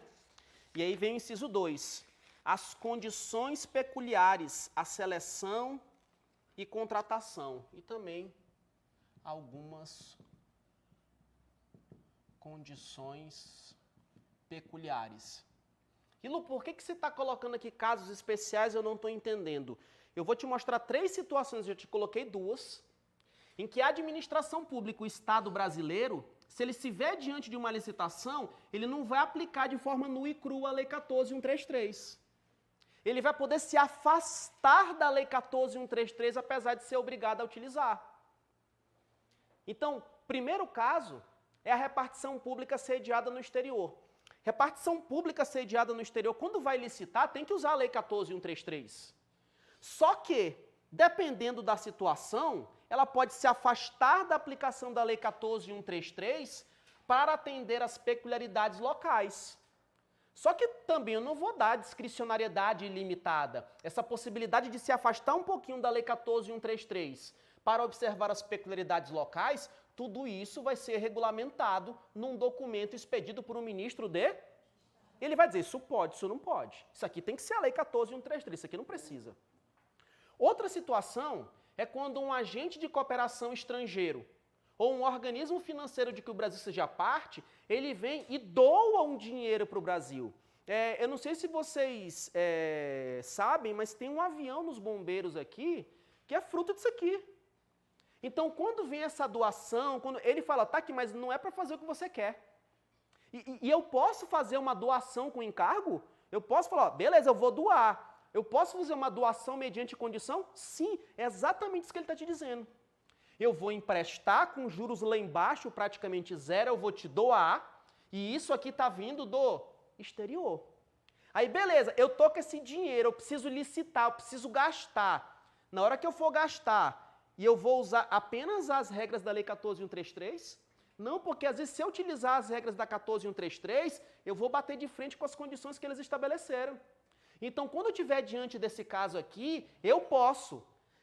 Speaker 1: E aí vem o inciso 2. As condições peculiares à seleção e contratação. E também algumas condições peculiares. E Lu, por que você está colocando aqui casos especiais? Eu não estou entendendo. Eu vou te mostrar 3 situações, eu te coloquei 2, em que a administração pública, o Estado brasileiro, se ele se vê diante de uma licitação, ele não vai aplicar de forma nua e crua a Lei 14.133. Ele vai poder se afastar da Lei 14.133, apesar de ser obrigado a utilizar. Então, primeiro caso é a repartição pública sediada no exterior. Repartição pública sediada no exterior, quando vai licitar, tem que usar a Lei 14.133. Só que, dependendo da situação, ela pode se afastar da aplicação da Lei 14.133 para atender às peculiaridades locais. Só que também eu não vou dar discricionariedade ilimitada. Essa possibilidade de se afastar um pouquinho da Lei 14.133 para observar as peculiaridades locais, tudo isso vai ser regulamentado num documento expedido por um ministro de... Ele vai dizer, isso pode, isso não pode. Isso aqui tem que ser a Lei 14.133, isso aqui não precisa. Outra situação é quando um agente de cooperação estrangeiro ou um organismo financeiro de que o Brasil seja parte, ele vem e doa um dinheiro para o Brasil. Eu não sei se vocês sabem, mas tem um avião nos bombeiros aqui que é fruto disso aqui. Então, quando vem essa doação, quando ele fala, tá aqui, mas não é para fazer o que você quer. E eu posso fazer uma doação com encargo? Eu posso falar, ó, beleza, eu vou doar. Eu posso fazer uma doação mediante condição? Sim, é exatamente isso que ele está te dizendo. Eu vou emprestar com juros lá embaixo, praticamente zero, eu vou te doar, e isso aqui está vindo do exterior. Aí, beleza, eu tô com esse dinheiro, eu preciso licitar, eu preciso gastar. Na hora que eu for gastar, e eu vou usar apenas as regras da Lei 14.133? Não, porque às vezes se eu utilizar as regras da 14.133, eu vou bater de frente com as condições que eles estabeleceram. Então, quando eu estiver diante desse caso aqui, eu posso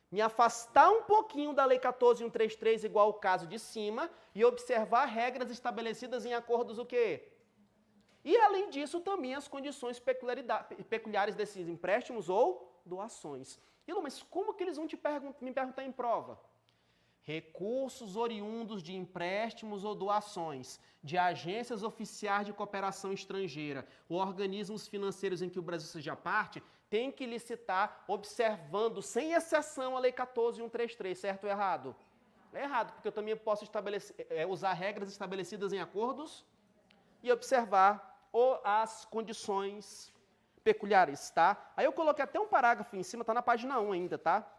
Speaker 1: me afastar um pouquinho da Lei 14.133, igual o caso de cima, e observar regras estabelecidas em acordos o quê? E, além disso, também as condições peculiares desses empréstimos ou doações. Ilô, mas como que eles vão me perguntar em prova? Recursos oriundos de empréstimos ou doações de agências oficiais de cooperação estrangeira ou organismos financeiros em que o Brasil seja parte, tem que licitar observando, sem exceção, a Lei 14.133, certo ou errado? É errado, porque eu também posso usar regras estabelecidas em acordos e observar as condições peculiares, tá? Aí eu coloquei até um parágrafo em cima, tá na página 1 ainda, tá?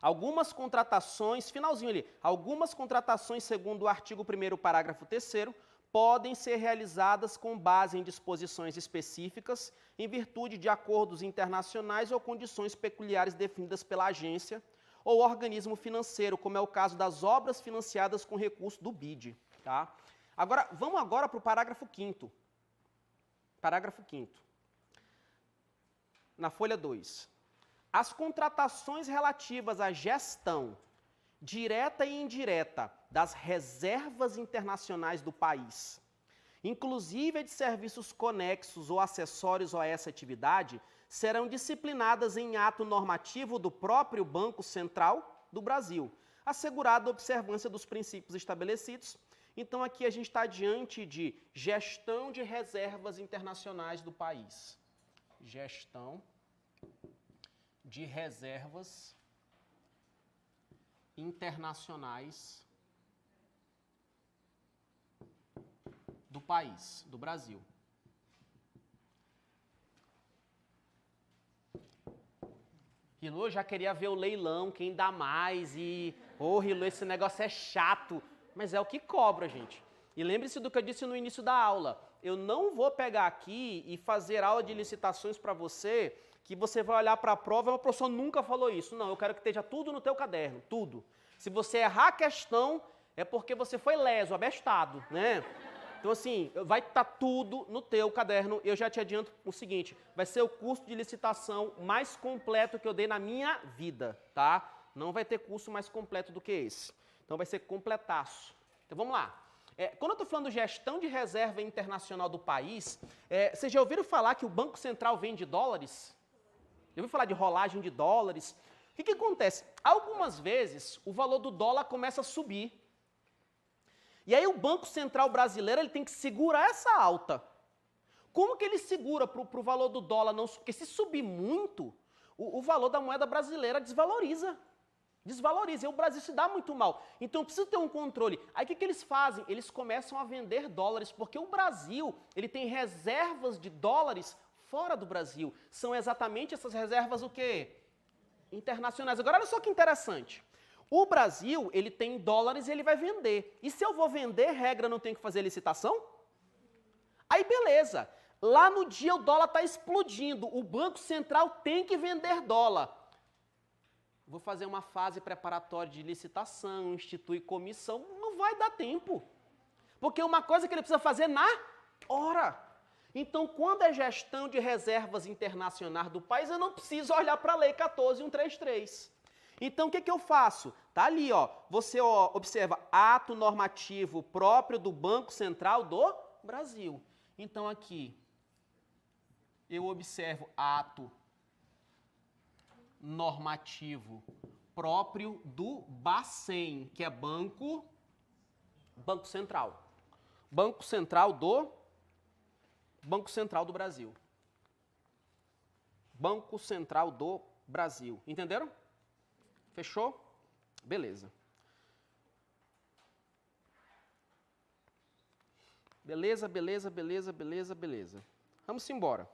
Speaker 1: Algumas contratações, finalzinho ali, algumas contratações segundo o artigo 1º, parágrafo 3º, podem ser realizadas com base em disposições específicas, em virtude de acordos internacionais ou condições peculiares definidas pela agência ou organismo financeiro, como é o caso das obras financiadas com recurso do BID. Tá? Agora, vamos agora para o parágrafo 5º. Parágrafo 5º. Na folha 2. As contratações relativas à gestão direta e indireta das reservas internacionais do país, inclusive a de serviços conexos ou acessórios a essa atividade, serão disciplinadas em ato normativo do próprio Banco Central do Brasil, assegurada a observância dos princípios estabelecidos. Então, aqui a gente está diante de gestão de reservas internacionais do país. Gestão de reservas internacionais do país, do Brasil. Rilu, eu já queria ver o leilão, quem dá mais e... Rilu, esse negócio é chato, mas é o que cobra, gente. E lembre-se do que eu disse no início da aula. Eu não vou pegar aqui e fazer aula de licitações para você, que você vai olhar para a prova e o professor nunca falou isso. Não, eu quero que esteja tudo no teu caderno, tudo. Se você errar a questão, é porque você foi leso, abestado, né? Então, assim, vai estar tudo no teu caderno. Eu já te adianto o seguinte, vai ser o curso de licitação mais completo que eu dei na minha vida, tá? Não vai ter curso mais completo do que esse. Então, vai ser completaço. Então, vamos lá. Quando eu estou falando de gestão de reserva internacional do país, vocês já ouviram falar que o Banco Central vende dólares? Já ouviu falar de rolagem de dólares? O que acontece? Algumas vezes, o valor do dólar começa a subir. E aí o Banco Central brasileiro ele tem que segurar essa alta. Como que ele segura para o valor do dólar não subir? Porque se subir muito, o valor da moeda brasileira desvaloriza. Desvaloriza, e o Brasil se dá muito mal. Então, precisa ter um controle. Aí, o que eles fazem? Eles começam a vender dólares, porque o Brasil ele tem reservas de dólares fora do Brasil. São exatamente essas reservas o quê? Internacionais. Agora, olha só que interessante. O Brasil, ele tem dólares e ele vai vender. E se eu vou vender, regra, não tem que fazer licitação? Aí, beleza. Lá no dia o dólar está explodindo. O Banco Central tem que vender dólar. Vou fazer uma fase preparatória de licitação, instituir comissão, não vai dar tempo. Porque uma coisa que ele precisa fazer na hora. Então, quando é gestão de reservas internacionais do país, eu não preciso olhar para a Lei 14.133. Então, o que eu faço? Tá ali, ó. Você observa ato normativo próprio do Banco Central do Brasil. Então, aqui, eu observo ato normativo próprio do Bacen, que é Banco Central. Banco Central do Brasil. Banco Central do Brasil. Entenderam? Fechou? Beleza. Beleza. Vamos embora.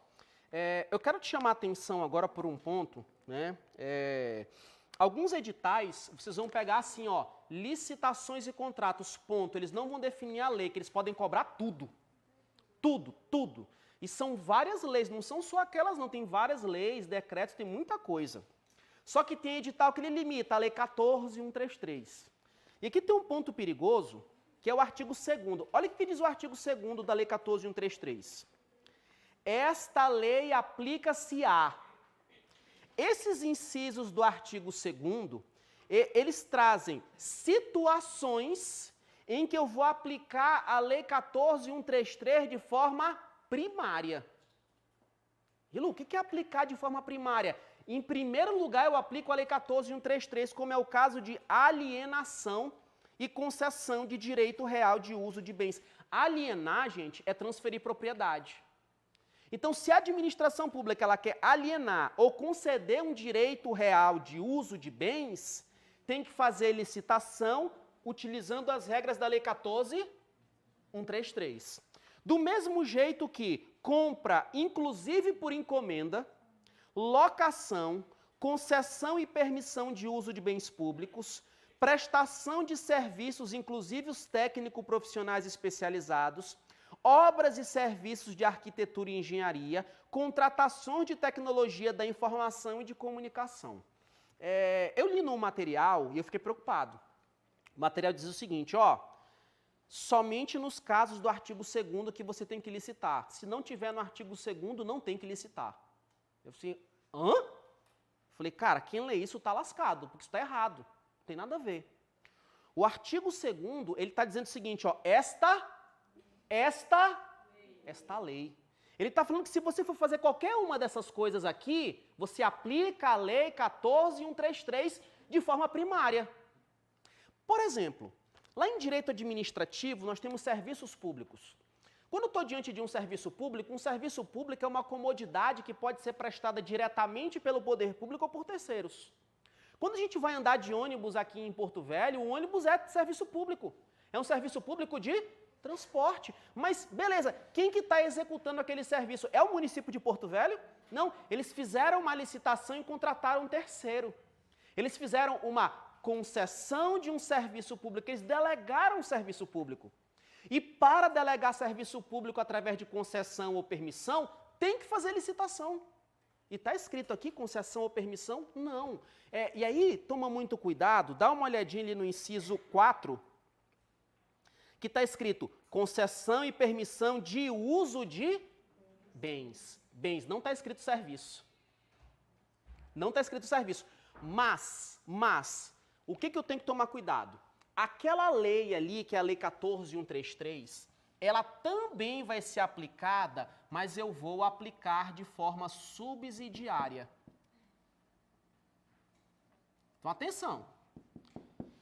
Speaker 1: Eu quero te chamar a atenção agora por um ponto, né? Alguns editais, vocês vão pegar assim, ó, licitações e contratos, ponto. Eles não vão definir a lei, que eles podem cobrar tudo. Tudo. E são várias leis, não são só aquelas não, tem várias leis, decretos, tem muita coisa. Só que tem edital que ele limita, a Lei 14.133. E aqui tem um ponto perigoso, que é o artigo 2º. Olha o que diz o artigo 2º da Lei 14.133. Esta lei aplica-se a... Esses incisos do artigo 2º, eles trazem situações em que eu vou aplicar a Lei 14.133 de forma primária. Rilu, o que é aplicar de forma primária? Em primeiro lugar, eu aplico a Lei 14.133, como é o caso de alienação e concessão de direito real de uso de bens. Alienar, gente, é transferir propriedade. Então, se a administração pública ela quer alienar ou conceder um direito real de uso de bens, tem que fazer licitação utilizando as regras da Lei 14.133. Do mesmo jeito que compra, inclusive por encomenda, locação, concessão e permissão de uso de bens públicos, prestação de serviços, inclusive os técnico-profissionais especializados, obras e serviços de arquitetura e engenharia, contratações de tecnologia da informação e de comunicação. Eu li no material e eu fiquei preocupado. O material diz o seguinte, ó, somente nos casos do artigo 2º que você tem que licitar. Se não tiver no artigo 2º, não tem que licitar. Eu falei, hã? Falei, cara, quem lê isso está lascado, porque isso está errado. Não tem nada a ver. O artigo 2º, ele está dizendo o seguinte, ó, esta lei. Ele está falando que se você for fazer qualquer uma dessas coisas aqui, você aplica a lei 14.133 de forma primária. Por exemplo, lá em direito administrativo, nós temos serviços públicos. Quando eu estou diante de um serviço público é uma comodidade que pode ser prestada diretamente pelo poder público ou por terceiros. Quando a gente vai andar de ônibus aqui em Porto Velho, o ônibus é serviço público. É um serviço público de transporte. Mas, beleza, quem que está executando aquele serviço? É o município de Porto Velho? Não, eles fizeram uma licitação e contrataram um terceiro. Eles fizeram uma concessão de um serviço público, eles delegaram um serviço público. E para delegar serviço público através de concessão ou permissão, tem que fazer licitação. E está escrito aqui, concessão ou permissão? Não. E aí, toma muito cuidado, dá uma olhadinha ali no inciso 4, que está escrito concessão e permissão de uso de bens. Bens, não está escrito serviço. Não está escrito serviço. Mas, o que eu tenho que tomar cuidado? Aquela lei ali, que é a Lei 14.133, ela também vai ser aplicada, mas eu vou aplicar de forma subsidiária. Então, atenção.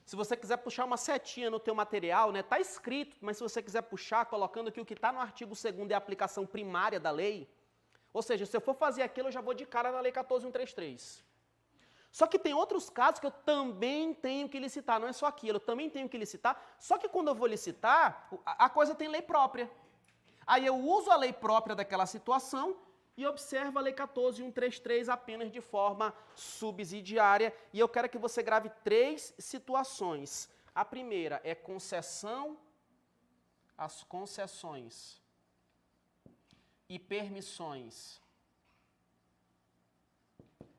Speaker 1: Se você quiser puxar uma setinha no teu material, né, tá escrito, mas se você quiser puxar, colocando que o que está no artigo 2º é a aplicação primária da lei, ou seja, se eu for fazer aquilo, eu já vou de cara na Lei 14.133. Só que tem outros casos que eu também tenho que licitar, não é só aquilo, eu também tenho que licitar, só que quando eu vou licitar, a coisa tem lei própria. Aí eu uso a lei própria daquela situação e observo a Lei 14.133 apenas de forma subsidiária, e eu quero que você grave 3 situações. A primeira é concessão, as concessões e permissões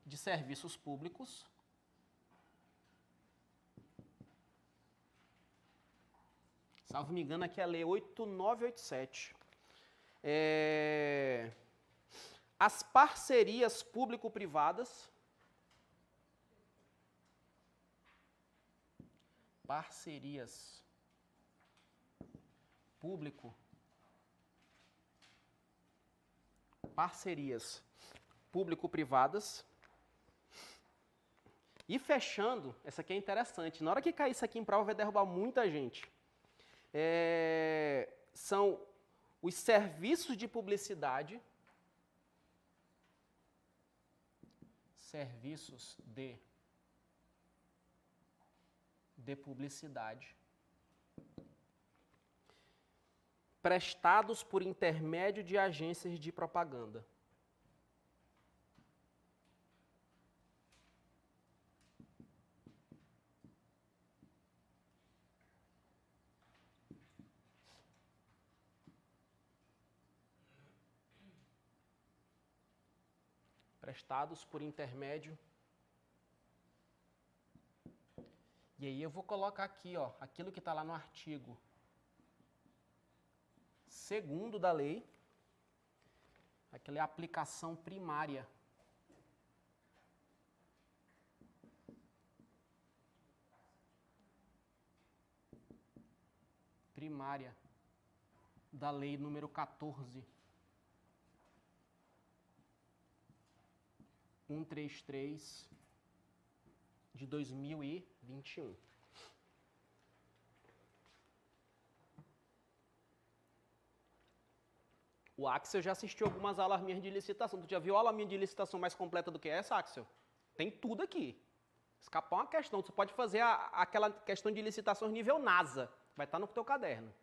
Speaker 1: de serviços públicos. Salvo me engano, aqui é a Lei 8.987. As parcerias público-privadas. Parcerias público-privadas. E fechando, essa aqui é interessante, na hora que cair isso aqui em prova vai derrubar muita gente. São os serviços de publicidade, publicidade, prestados por intermédio de agências de propaganda. Prestados por intermédio. E aí eu vou colocar aqui, ó, aquilo que está lá no artigo 2º da lei, aquela é a aplicação primária. Primária da lei número 14.133 de 2021. O Axel já assistiu algumas aulas minhas de licitação. Tu já viu a aula minha de licitação mais completa do que essa, Axel? Tem tudo aqui. Escapar uma questão. Tu pode fazer aquela questão de licitações nível NASA. Vai estar no teu caderno.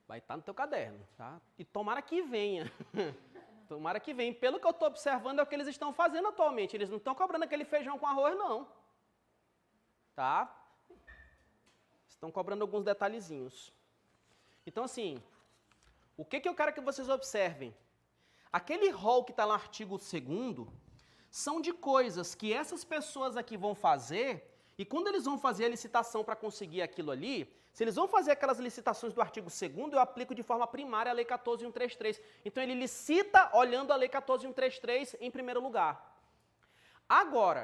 Speaker 1: Vai estar no teu caderno, tá? E tomara que venha. Tomara que venha. Pelo que eu estou observando, é o que eles estão fazendo atualmente. Eles não estão cobrando aquele feijão com arroz, não. tá? Estão cobrando alguns detalhezinhos. Então, assim, o que eu quero que vocês observem? Aquele rol que está no artigo 2º são de coisas que essas pessoas aqui vão fazer, e quando eles vão fazer a licitação para conseguir aquilo ali, se eles vão fazer aquelas licitações do artigo 2º, eu aplico de forma primária a Lei 14.133. Então, ele licita olhando a Lei 14.133 em primeiro lugar. Agora,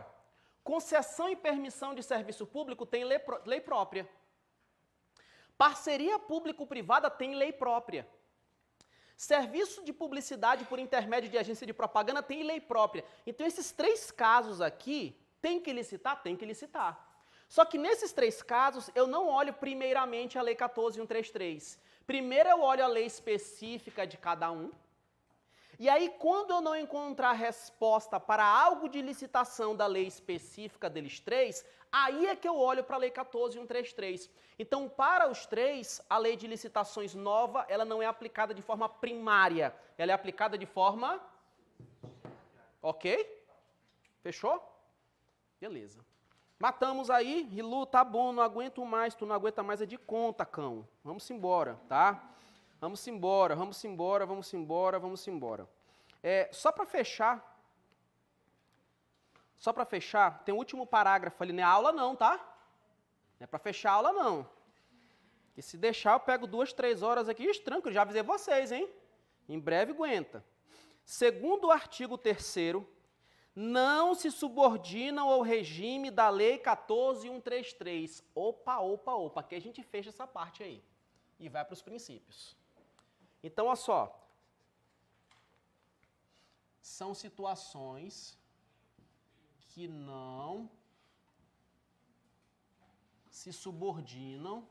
Speaker 1: concessão e permissão de serviço público tem lei própria. Parceria público-privada tem lei própria. Serviço de publicidade por intermédio de agência de propaganda tem lei própria. Então, esses 3 casos aqui, tem que licitar? Tem que licitar. Só que nesses 3 casos, eu não olho primeiramente a Lei 14.133. Primeiro eu olho a lei específica de cada um. E aí, quando eu não encontrar resposta para algo de licitação da lei específica deles 3, aí é que eu olho para a Lei 14.133. Então, para os 3, a lei de licitações nova, ela não é aplicada de forma primária, ela é aplicada de forma... Ok? Fechou? Beleza. Matamos aí, Rilu, tá bom, não aguento mais, tu não aguenta mais é de conta, cão. Vamos embora, tá? Vamos embora, vamos embora, vamos embora, vamos embora. Só para fechar, tem o último parágrafo ali, não é aula não, tá? Não é para fechar a aula não. E se deixar eu pego 2, 3 horas aqui, tranquilo, já avisei vocês, hein? Em breve aguenta. Segundo o artigo 3º, não se subordinam ao regime da Lei 14.133. Opa, opa, opa, aqui a gente fecha essa parte aí e vai para os princípios. Então, olha só, são situações que não se subordinam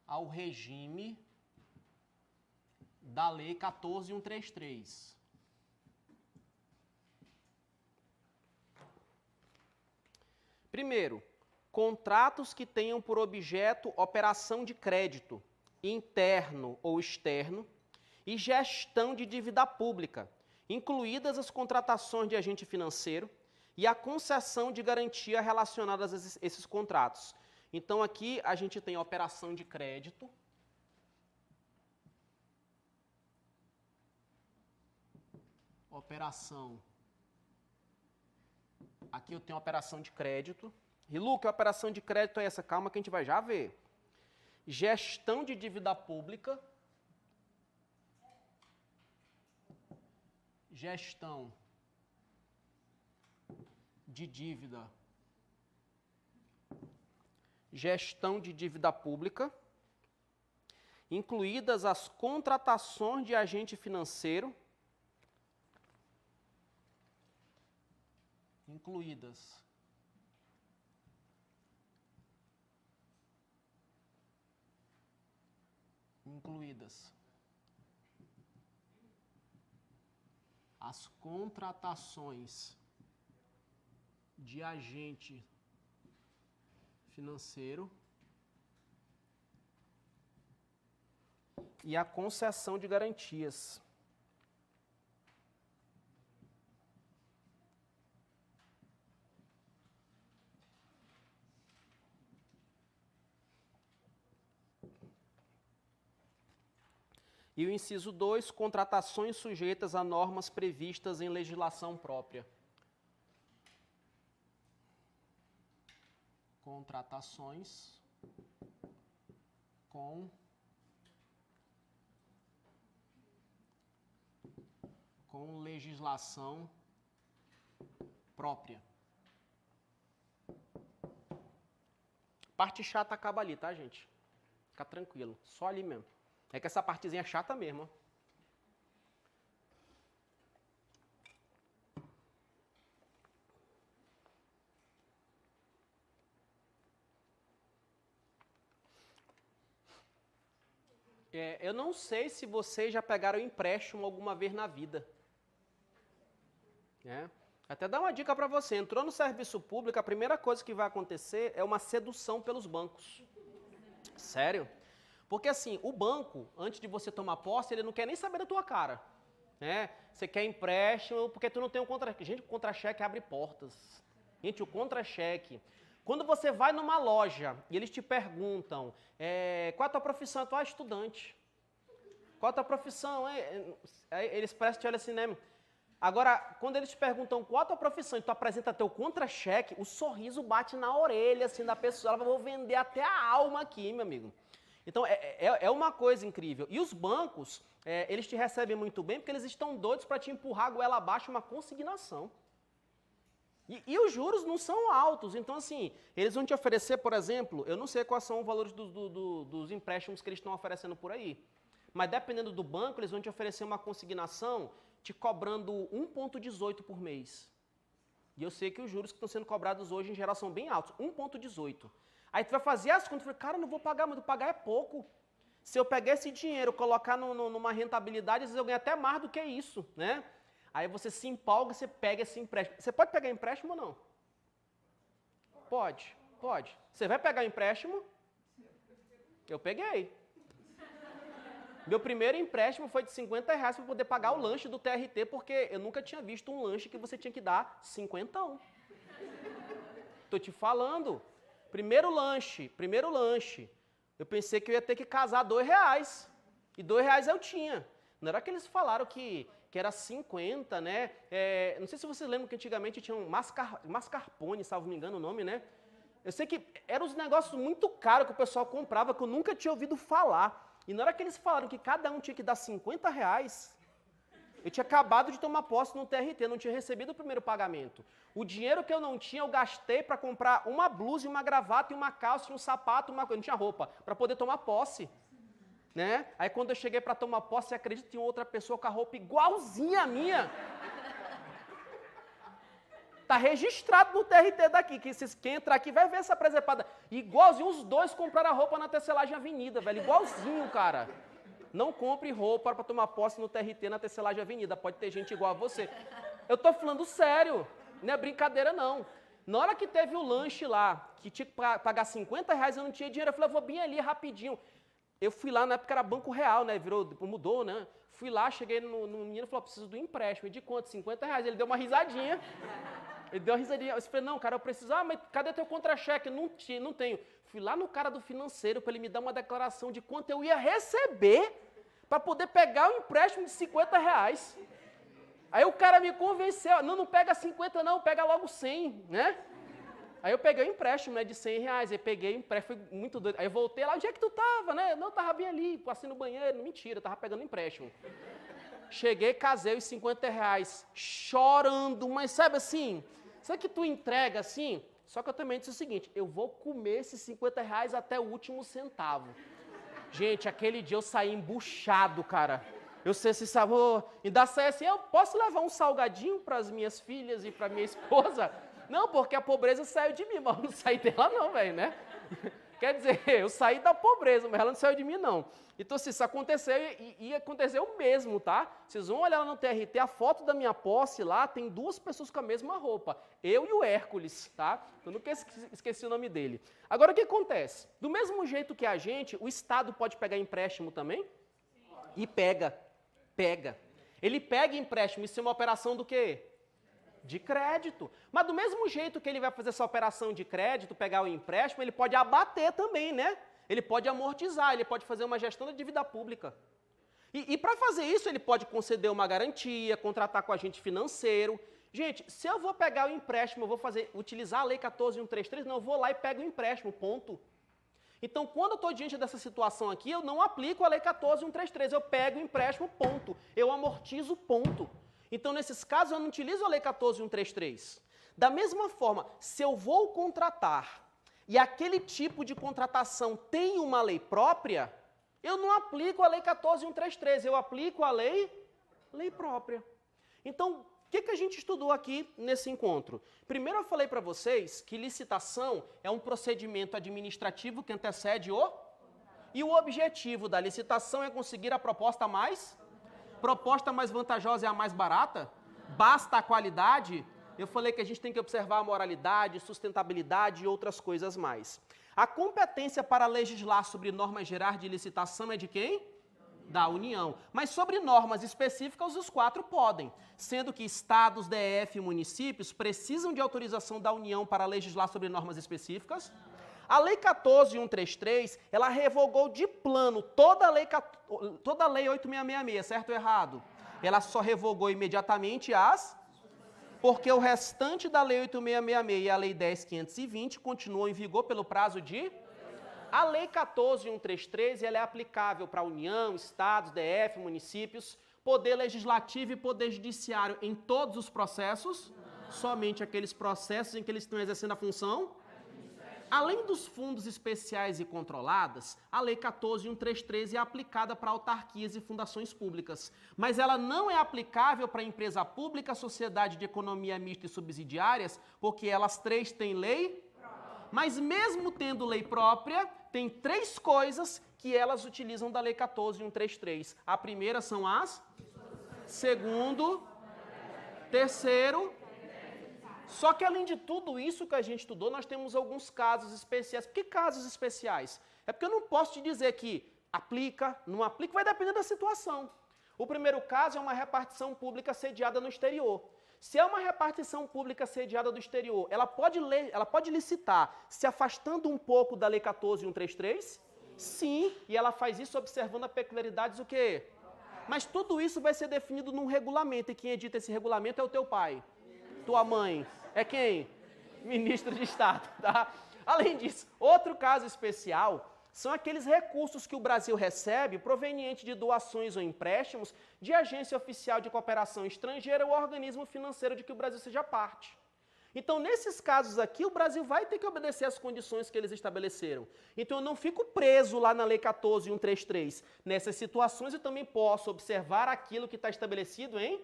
Speaker 1: ao regime da Lei 14.133. Primeiro, contratos que tenham por objeto operação de crédito, interno ou externo, e gestão de dívida pública, incluídas as contratações de agente financeiro e a concessão de garantia relacionadas a esses contratos. Então, aqui a gente tem a operação de crédito, aqui eu tenho a operação de crédito. Rilu, que a operação de crédito é essa? Calma que a gente vai já ver. Gestão de dívida pública. Gestão de dívida. Gestão de dívida pública, incluídas as contratações de agente financeiro, incluídas as contratações de agente financeiro e a concessão de garantias. E o inciso 2, contratações sujeitas a normas previstas em legislação própria. Contratações com legislação própria. Parte chata acaba ali, tá, gente? Fica tranquilo, só ali mesmo. É que essa partezinha é chata mesmo, ó. Eu não sei se vocês já pegaram empréstimo alguma vez na vida. Até dar uma dica para você. Entrou no serviço público, a primeira coisa que vai acontecer é uma sedução pelos bancos. Sério? Porque assim, o banco, antes de você tomar posse, ele não quer nem saber da tua cara. Você quer empréstimo porque tu não tem um contra-cheque. Gente, o contra-cheque abre portas. Gente, o contra-cheque. Quando você vai numa loja e eles te perguntam, qual é a tua profissão? Tu é estudante. Qual é a tua profissão? Eles prestam, olha assim, né? Agora, quando eles te perguntam qual é a tua profissão e tu apresenta teu contra-cheque, o sorriso bate na orelha, assim, da pessoa. Ela vai, vou vender até a alma aqui, meu amigo. Então, é uma coisa incrível. E os bancos, eles te recebem muito bem porque eles estão doidos para te empurrar a goela abaixo uma consignação. E os juros não são altos. Então, assim, eles vão te oferecer, por exemplo, eu não sei quais são os valores dos empréstimos que eles estão oferecendo por aí. Mas dependendo do banco, eles vão te oferecer uma consignação te cobrando 1,18 por mês. E eu sei que os juros que estão sendo cobrados hoje, em geral, são bem altos. 1,18. Aí tu vai fazer as contas e fala, cara, eu não vou pagar, mas pagar é pouco. Se eu pegar esse dinheiro, colocar numa rentabilidade, às vezes eu ganho até mais do que isso, né? Aí você se empolga, você pega esse empréstimo. Você pode pegar empréstimo ou não? Pode, pode. Você vai pegar empréstimo? Eu peguei. Meu primeiro empréstimo foi de R$50 para poder pagar o lanche do TRT, porque eu nunca tinha visto um lanche que você tinha que dar 50. Tô te falando. Primeiro lanche. Eu pensei que eu ia ter que casar R$2. E R$2 eu tinha. Não era que eles falaram que era 50, né? Não sei se vocês lembram que antigamente tinha um mascarpone, salvo me engano o nome, né? Eu sei que eram uns negócios muito caros que o pessoal comprava, que eu nunca tinha ouvido falar. E na hora que eles falaram que cada um tinha que dar R$50, eu tinha acabado de tomar posse no TRT, não tinha recebido o primeiro pagamento. O dinheiro que eu não tinha, eu gastei para comprar uma blusa, uma gravata, uma calça, um sapato, eu não tinha roupa, para poder tomar posse. Né? Aí quando eu cheguei para tomar posse, acredito que tinha outra pessoa com a roupa igualzinha à minha. Tá registrado no TRT daqui, que quem entrar aqui vai ver essa presepada. Igualzinho, os dois compraram a roupa na Tecelagem Avenida, velho, igualzinho, cara. Não compre roupa para tomar posse no TRT na Tecelagem Avenida, pode ter gente igual a você. Eu tô falando sério, não é brincadeira não. Na hora que teve o lanche lá, que tinha que pagar R$50, eu não tinha dinheiro, eu falei, eu vou bem ali rapidinho. Eu fui lá, na época era Banco Real, né, mudou, né. Fui lá, cheguei no menino e falei, preciso do empréstimo. E de quanto? R$50. Ele deu uma risadinha. Eu falei, não, cara, eu preciso. Ah, mas cadê teu contra-cheque? Não tenho. Fui lá no cara do financeiro para ele me dar uma declaração de quanto eu ia receber para poder pegar o empréstimo de R$50. Aí o cara me convenceu, não pega 50 não, pega logo 100, né? Aí eu peguei o empréstimo, né, de R$100, aí peguei o empréstimo, foi muito doido. Aí eu voltei lá, onde é que tu tava, né? Não, tava bem ali, passei no banheiro, mentira, eu tava pegando empréstimo. Cheguei, casei os R$50, chorando, mas sabe assim, sabe que tu entrega assim? Só que eu também disse o seguinte, eu vou comer esses R$50 até o último centavo. Gente, aquele dia eu saí embuchado, cara. Eu sei se sabor, ainda saí assim, eu posso levar um salgadinho para as minhas filhas e para minha esposa? Não, porque a pobreza saiu de mim, mas eu não saí dela não, velho, né? Quer dizer, eu saí da pobreza, mas ela não saiu de mim, não. Então, se isso aconteceu, e aconteceu mesmo, tá? Vocês vão olhar lá no TRT, a foto da minha posse lá, tem 2 pessoas com a mesma roupa. Eu e o Hércules, tá? Eu nunca esqueci o nome dele. Agora, o que acontece? Do mesmo jeito que a gente, o Estado pode pegar empréstimo também? E pega. Ele pega empréstimo, isso é uma operação do quê? De crédito. Mas do mesmo jeito que ele vai fazer essa operação de crédito, pegar o empréstimo, ele pode abater também, né? Ele pode amortizar, ele pode fazer uma gestão da dívida pública. E para fazer isso, ele pode conceder uma garantia, contratar com agente financeiro. Gente, se eu vou pegar o empréstimo, eu vou utilizar a Lei 14.133, não, eu vou lá e pego o empréstimo, ponto. Então, quando eu estou diante dessa situação aqui, eu não aplico a Lei 14.133, eu pego o empréstimo, ponto. Eu amortizo, ponto. Então, nesses casos, eu não utilizo a Lei 14.133. Da mesma forma, se eu vou contratar e aquele tipo de contratação tem uma lei própria, eu não aplico a Lei 14.133, eu aplico a lei própria. Então, o que a gente estudou aqui nesse encontro? Primeiro eu falei para vocês que licitação é um procedimento administrativo que antecede o... E o objetivo da licitação é conseguir a proposta mais vantajosa é a mais barata? Basta a qualidade? Eu falei que a gente tem que observar a moralidade, sustentabilidade e outras coisas mais. A competência para legislar sobre normas gerais de licitação é de quem? Da União. Mas sobre normas específicas, os 4 podem, sendo que estados, DF e municípios precisam de autorização da União para legislar sobre normas específicas. A Lei 14.133, ela revogou de plano toda a Lei 8.666, certo ou errado? Ela só revogou imediatamente porque o restante da Lei 8.666 e a Lei 10.520 continuam em vigor pelo prazo de... A Lei 14.133, ela é aplicável para a União, Estados, DF, municípios, Poder Legislativo e Poder Judiciário em todos os processos, somente aqueles processos em que eles estão exercendo a função. Além dos fundos especiais e controladas, a Lei 14.133 é aplicada para autarquias e fundações públicas, mas ela não é aplicável para empresa pública, sociedade de economia mista e subsidiárias, porque elas 3 têm lei. Mas mesmo tendo lei própria, tem 3 coisas que elas utilizam da Lei 14.133. A primeira são as... Segundo... Terceiro... Só que além de tudo isso que a gente estudou, nós temos alguns casos especiais. Por que casos especiais? É porque eu não posso te dizer que aplica, não aplica, vai depender da situação. O primeiro caso é uma repartição pública sediada no exterior. Se é uma repartição pública sediada do exterior, ela pode licitar se afastando um pouco da Lei 14.133? Sim, e ela faz isso observando a peculiaridades o quê? Mas tudo isso vai ser definido num regulamento, e quem edita esse regulamento é o teu pai. Tua mãe. É quem? Ministro de Estado, tá? Além disso, outro caso especial são aqueles recursos que o Brasil recebe provenientes de doações ou empréstimos de agência oficial de cooperação estrangeira ou organismo financeiro de que o Brasil seja parte. Então, nesses casos aqui, o Brasil vai ter que obedecer às condições que eles estabeleceram. Então, eu não fico preso lá na Lei 14.133. Nessas situações, eu também posso observar aquilo que está estabelecido em...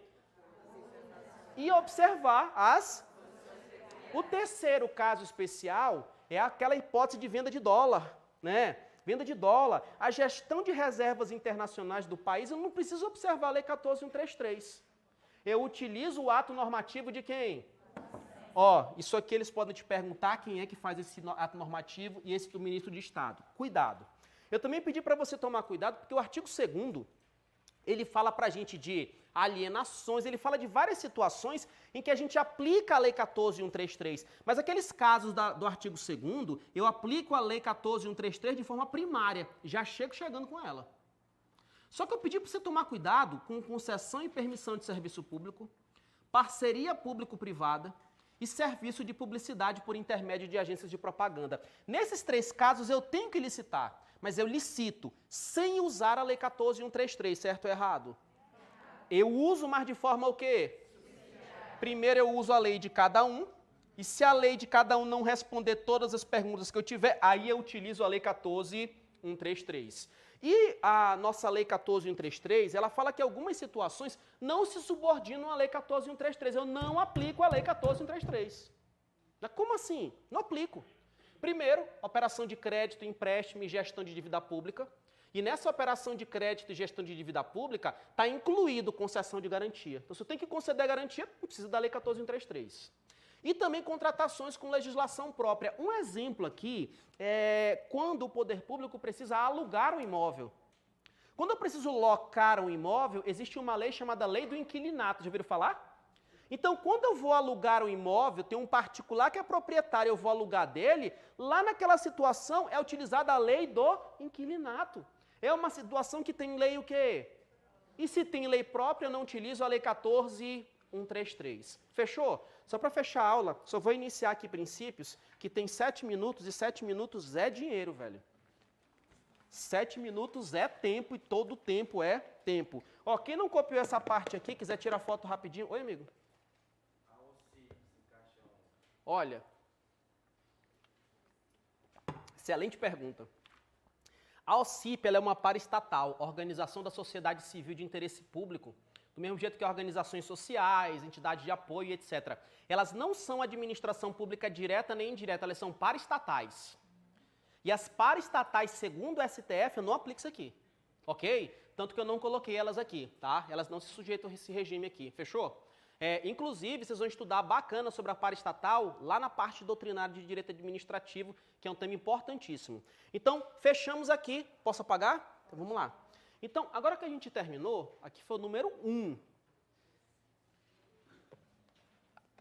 Speaker 1: E observar as... O terceiro caso especial é aquela hipótese de venda de dólar, né? Venda de dólar. A gestão de reservas internacionais do país, eu não preciso observar a Lei 14.133. Eu utilizo o ato normativo de quem? Ó, isso aqui eles podem te perguntar quem é que faz esse ato normativo e esse do ministro de Estado. Cuidado. Eu também pedi para você tomar cuidado, porque o artigo 2º, ele fala para a gente de alienações, ele fala de várias situações em que a gente aplica a Lei 14.133. Mas aqueles casos do artigo 2º, eu aplico a Lei 14.133 de forma primária, já chegando com ela. Só que eu pedi para você tomar cuidado com concessão e permissão de serviço público, parceria público-privada e serviço de publicidade por intermédio de agências de propaganda. Nesses 3 casos eu tenho que licitar, mas eu licito sem usar a Lei 14.133, certo ou errado? Eu uso, mas de forma o quê? Primeiro eu uso a lei de cada um, e se a lei de cada um não responder todas as perguntas que eu tiver, aí eu utilizo a Lei 14.133. E a nossa Lei 14.133, ela fala que algumas situações não se subordinam à Lei 14.133. Eu não aplico a Lei 14.133. Mas como assim? Não aplico. Primeiro, operação de crédito, empréstimo e gestão de dívida pública. E nessa operação de crédito e gestão de dívida pública, está incluído concessão de garantia. Então, se eu tenho que conceder garantia, não precisa da Lei 14.133. E também contratações com legislação própria. Um exemplo aqui é quando o poder público precisa alugar um imóvel. Quando eu preciso locar um imóvel, existe uma lei chamada Lei do Inquilinato. Já ouviram falar? Então, quando eu vou alugar um imóvel, tem um particular que é proprietário, eu vou alugar dele, lá naquela situação é utilizada a Lei do Inquilinato. É uma situação que tem lei o quê? E se tem lei própria, eu não utilizo a Lei 14.133. Fechou? Só para fechar a aula, só vou iniciar aqui princípios, que tem 7 minutos, e 7 minutos é dinheiro, velho. 7 minutos é tempo, e todo tempo é tempo. Ó, quem não copiou essa parte aqui, quiser tirar foto rapidinho. Oi, amigo. Olha. Excelente pergunta. A OCIP ela é uma paraestatal, Organização da Sociedade Civil de Interesse Público, do mesmo jeito que organizações sociais, entidades de apoio, etc. Elas não são administração pública direta nem indireta, elas são paraestatais. E as paraestatais, segundo o STF, eu não aplico isso aqui, ok? Tanto que eu não coloquei elas aqui, tá? Elas não se sujeitam a esse regime aqui, fechou? Inclusive, vocês vão estudar bacana sobre a paraestatal lá na parte doutrinária de direito administrativo, que é um tema importantíssimo. Então, fechamos aqui. Posso apagar? Então, vamos lá. Então, agora que a gente terminou, aqui foi o número 1.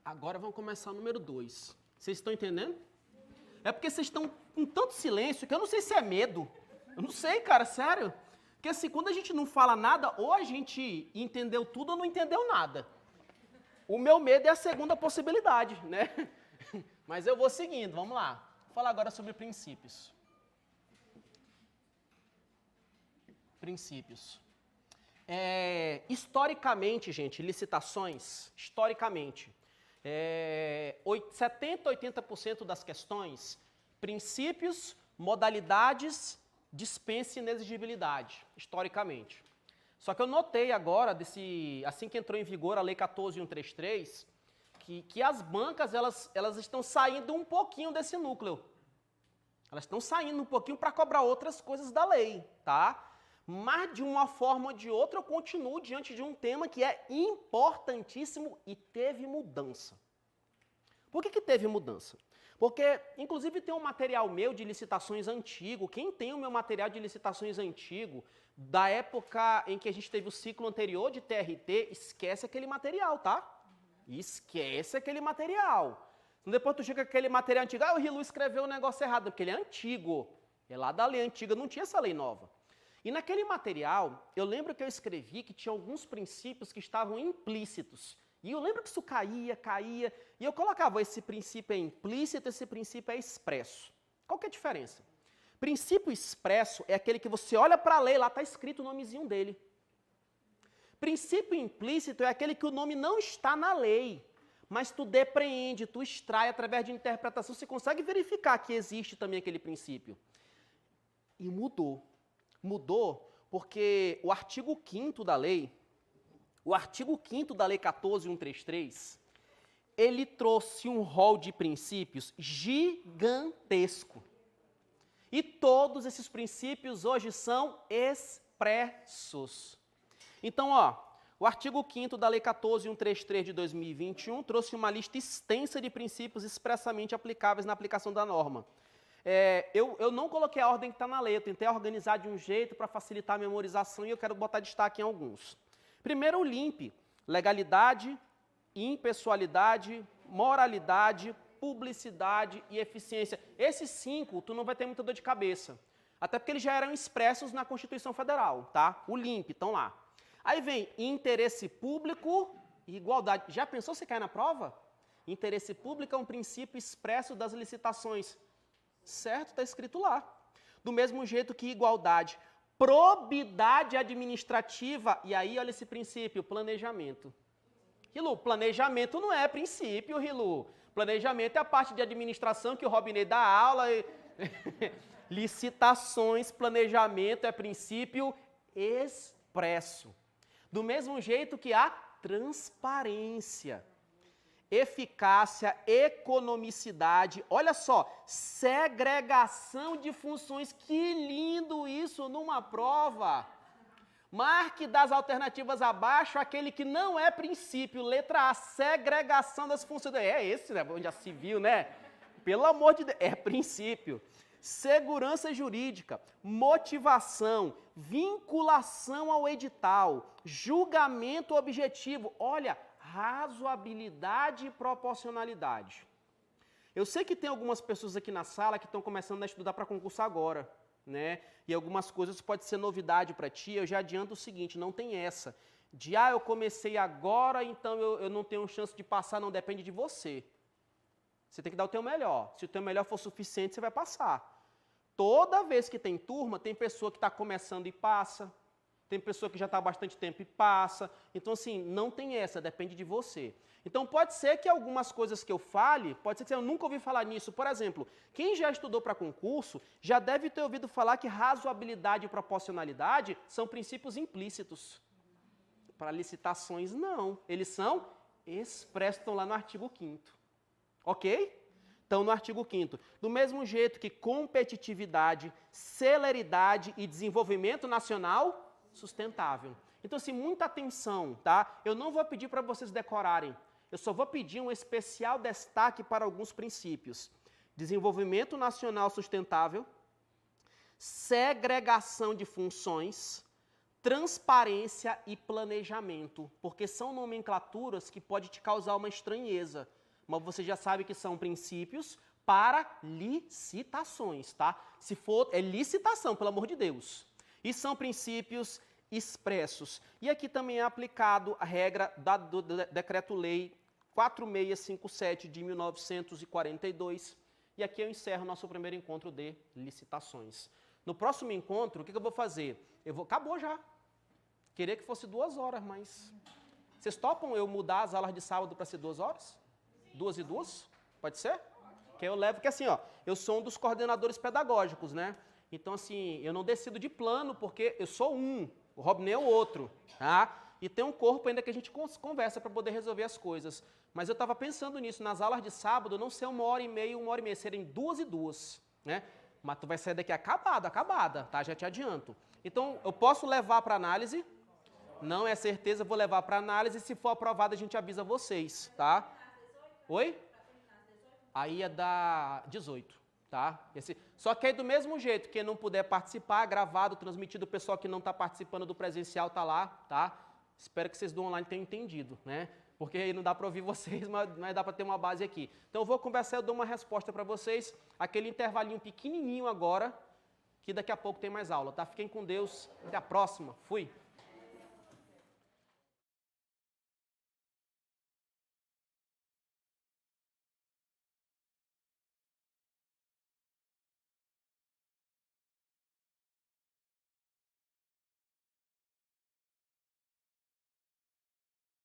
Speaker 1: Agora vamos começar o número 2. Vocês estão entendendo? É porque vocês estão com tanto silêncio que eu não sei se é medo. Eu não sei, cara, sério. Porque assim, quando a gente não fala nada, ou a gente entendeu tudo ou não entendeu nada. O meu medo é a segunda possibilidade, né? Mas eu vou seguindo, vamos lá. Vou falar agora sobre princípios. Princípios. Historicamente, gente, licitações, historicamente, 70% a 80% das questões, princípios, modalidades, dispensa e inexigibilidade, historicamente. Só que eu notei agora, assim que entrou em vigor a Lei 14.133, que as bancas elas estão saindo um pouquinho desse núcleo. Elas estão saindo um pouquinho para cobrar outras coisas da lei, tá? Mas de uma forma ou de outra eu continuo diante de um tema que é importantíssimo e teve mudança. Por que teve mudança? Porque, inclusive, tem um material meu de licitações antigo. Quem tem o meu material de licitações antigo, da época em que a gente teve o ciclo anterior de TRT, esquece aquele material, tá? Esquece aquele material. Então, depois tu chega com aquele material antigo, o Rilu escreveu um negócio errado, porque ele é antigo. É lá da lei antiga, não tinha essa lei nova. E naquele material, eu lembro que eu escrevi que tinha alguns princípios que estavam implícitos. E eu lembro que isso caía, e eu colocava esse princípio é implícito, esse princípio é expresso. Qual que é a diferença? Princípio expresso é aquele que você olha para a lei, lá está escrito o nomezinho dele. Princípio implícito é aquele que o nome não está na lei, mas tu depreende, tu extrai através de interpretação, você consegue verificar que existe também aquele princípio. E mudou. Mudou porque o artigo 5º da lei, o artigo 5º da Lei 14.133, ele trouxe um rol de princípios gigantesco. E todos esses princípios hoje são expressos. Então, o artigo 5º da Lei 14.133 de 2021 trouxe uma lista extensa de princípios expressamente aplicáveis na aplicação da norma. Eu não coloquei a ordem que está na lei, eu tentei organizar de um jeito para facilitar a memorização e eu quero botar destaque em alguns. Primeiro, o LIMP, legalidade, impessoalidade, moralidade, publicidade e eficiência. Esses 5, tu não vai ter muita dor de cabeça, até porque eles já eram expressos na Constituição Federal, tá? O LIMP, estão lá. Aí vem interesse público e igualdade. Já pensou se cai na prova? Interesse público é um princípio expresso das licitações. Certo? Está escrito lá. Do mesmo jeito que igualdade. Probidade administrativa, e aí olha esse princípio, planejamento. Rilu, planejamento não é princípio, Rilu. Planejamento é a parte de administração que o Robinei dá aula. Licitações, planejamento é princípio expresso. Do mesmo jeito que a transparência. Eficácia, economicidade, olha só, segregação de funções, que lindo isso numa prova. Marque das alternativas abaixo aquele que não é princípio, letra A, segregação das funções. É esse, né, onde já se viu, né? Pelo amor de Deus, é princípio. Segurança jurídica, motivação, vinculação ao edital, julgamento objetivo, olha, razoabilidade e proporcionalidade. Eu sei que tem algumas pessoas aqui na sala que estão começando a estudar para concurso agora, né? E algumas coisas podem ser novidade para ti. Eu já adianto o seguinte, não tem essa. De, eu comecei agora, então eu não tenho chance de passar, não depende de você. Você tem que dar o teu melhor. Se o teu melhor for suficiente, você vai passar. Toda vez que tem turma, tem pessoa que está começando e passa. Tem pessoa que já está há bastante tempo e passa. Então, assim, não tem essa, depende de você. Então, pode ser que algumas coisas que eu fale, pode ser que eu nunca ouvi falar nisso. Por exemplo, quem já estudou para concurso, já deve ter ouvido falar que razoabilidade e proporcionalidade são princípios implícitos. Para licitações, não. Eles são expressos, estão lá no artigo 5º. Ok? Então, no artigo 5º. Do mesmo jeito que competitividade, celeridade e desenvolvimento nacional sustentável. Então, assim, muita atenção, tá? Eu não vou pedir para vocês decorarem. Eu só vou pedir um especial destaque para alguns princípios. Desenvolvimento nacional sustentável, segregação de funções, transparência e planejamento, porque são nomenclaturas que podem te causar uma estranheza, mas você já sabe que são princípios para licitações, tá? Se for, é licitação, pelo amor de Deus. E são princípios expressos. E aqui também é aplicado a regra do Decreto-Lei 4657 de 1942. E aqui eu encerro nosso primeiro encontro de licitações. No próximo encontro, o que eu vou fazer? Acabou já. Queria que fosse 2 horas, mas... Vocês topam eu mudar as aulas de sábado para ser 2 horas? 2 e 2? Pode ser? Que eu levo, porque assim, ó, eu sou um dos coordenadores pedagógicos, né? Então, assim, eu não decido de plano, porque eu sou um, o Robney é o outro, tá? E tem um corpo ainda que a gente conversa para poder resolver as coisas. Mas eu estava pensando nisso, nas aulas de sábado, não ser 1h30, serem 2 e 2, né? Mas tu vai sair daqui acabada, tá? Já te adianto. Então, eu posso levar para análise? Não é certeza, vou levar para análise. Se for aprovado, a gente avisa vocês, tá? Oi? Aí é da 18, tá? Só que aí do mesmo jeito, quem não puder participar, gravado, transmitido, o pessoal que não está participando do presencial tá lá, tá? Espero que vocês do online tenham entendido, né? Porque aí não dá para ouvir vocês, mas dá para ter uma base aqui. Então eu vou conversar, eu dou uma resposta para vocês, aquele intervalinho pequenininho agora, que daqui a pouco tem mais aula, tá? Fiquem com Deus, até a próxima, fui!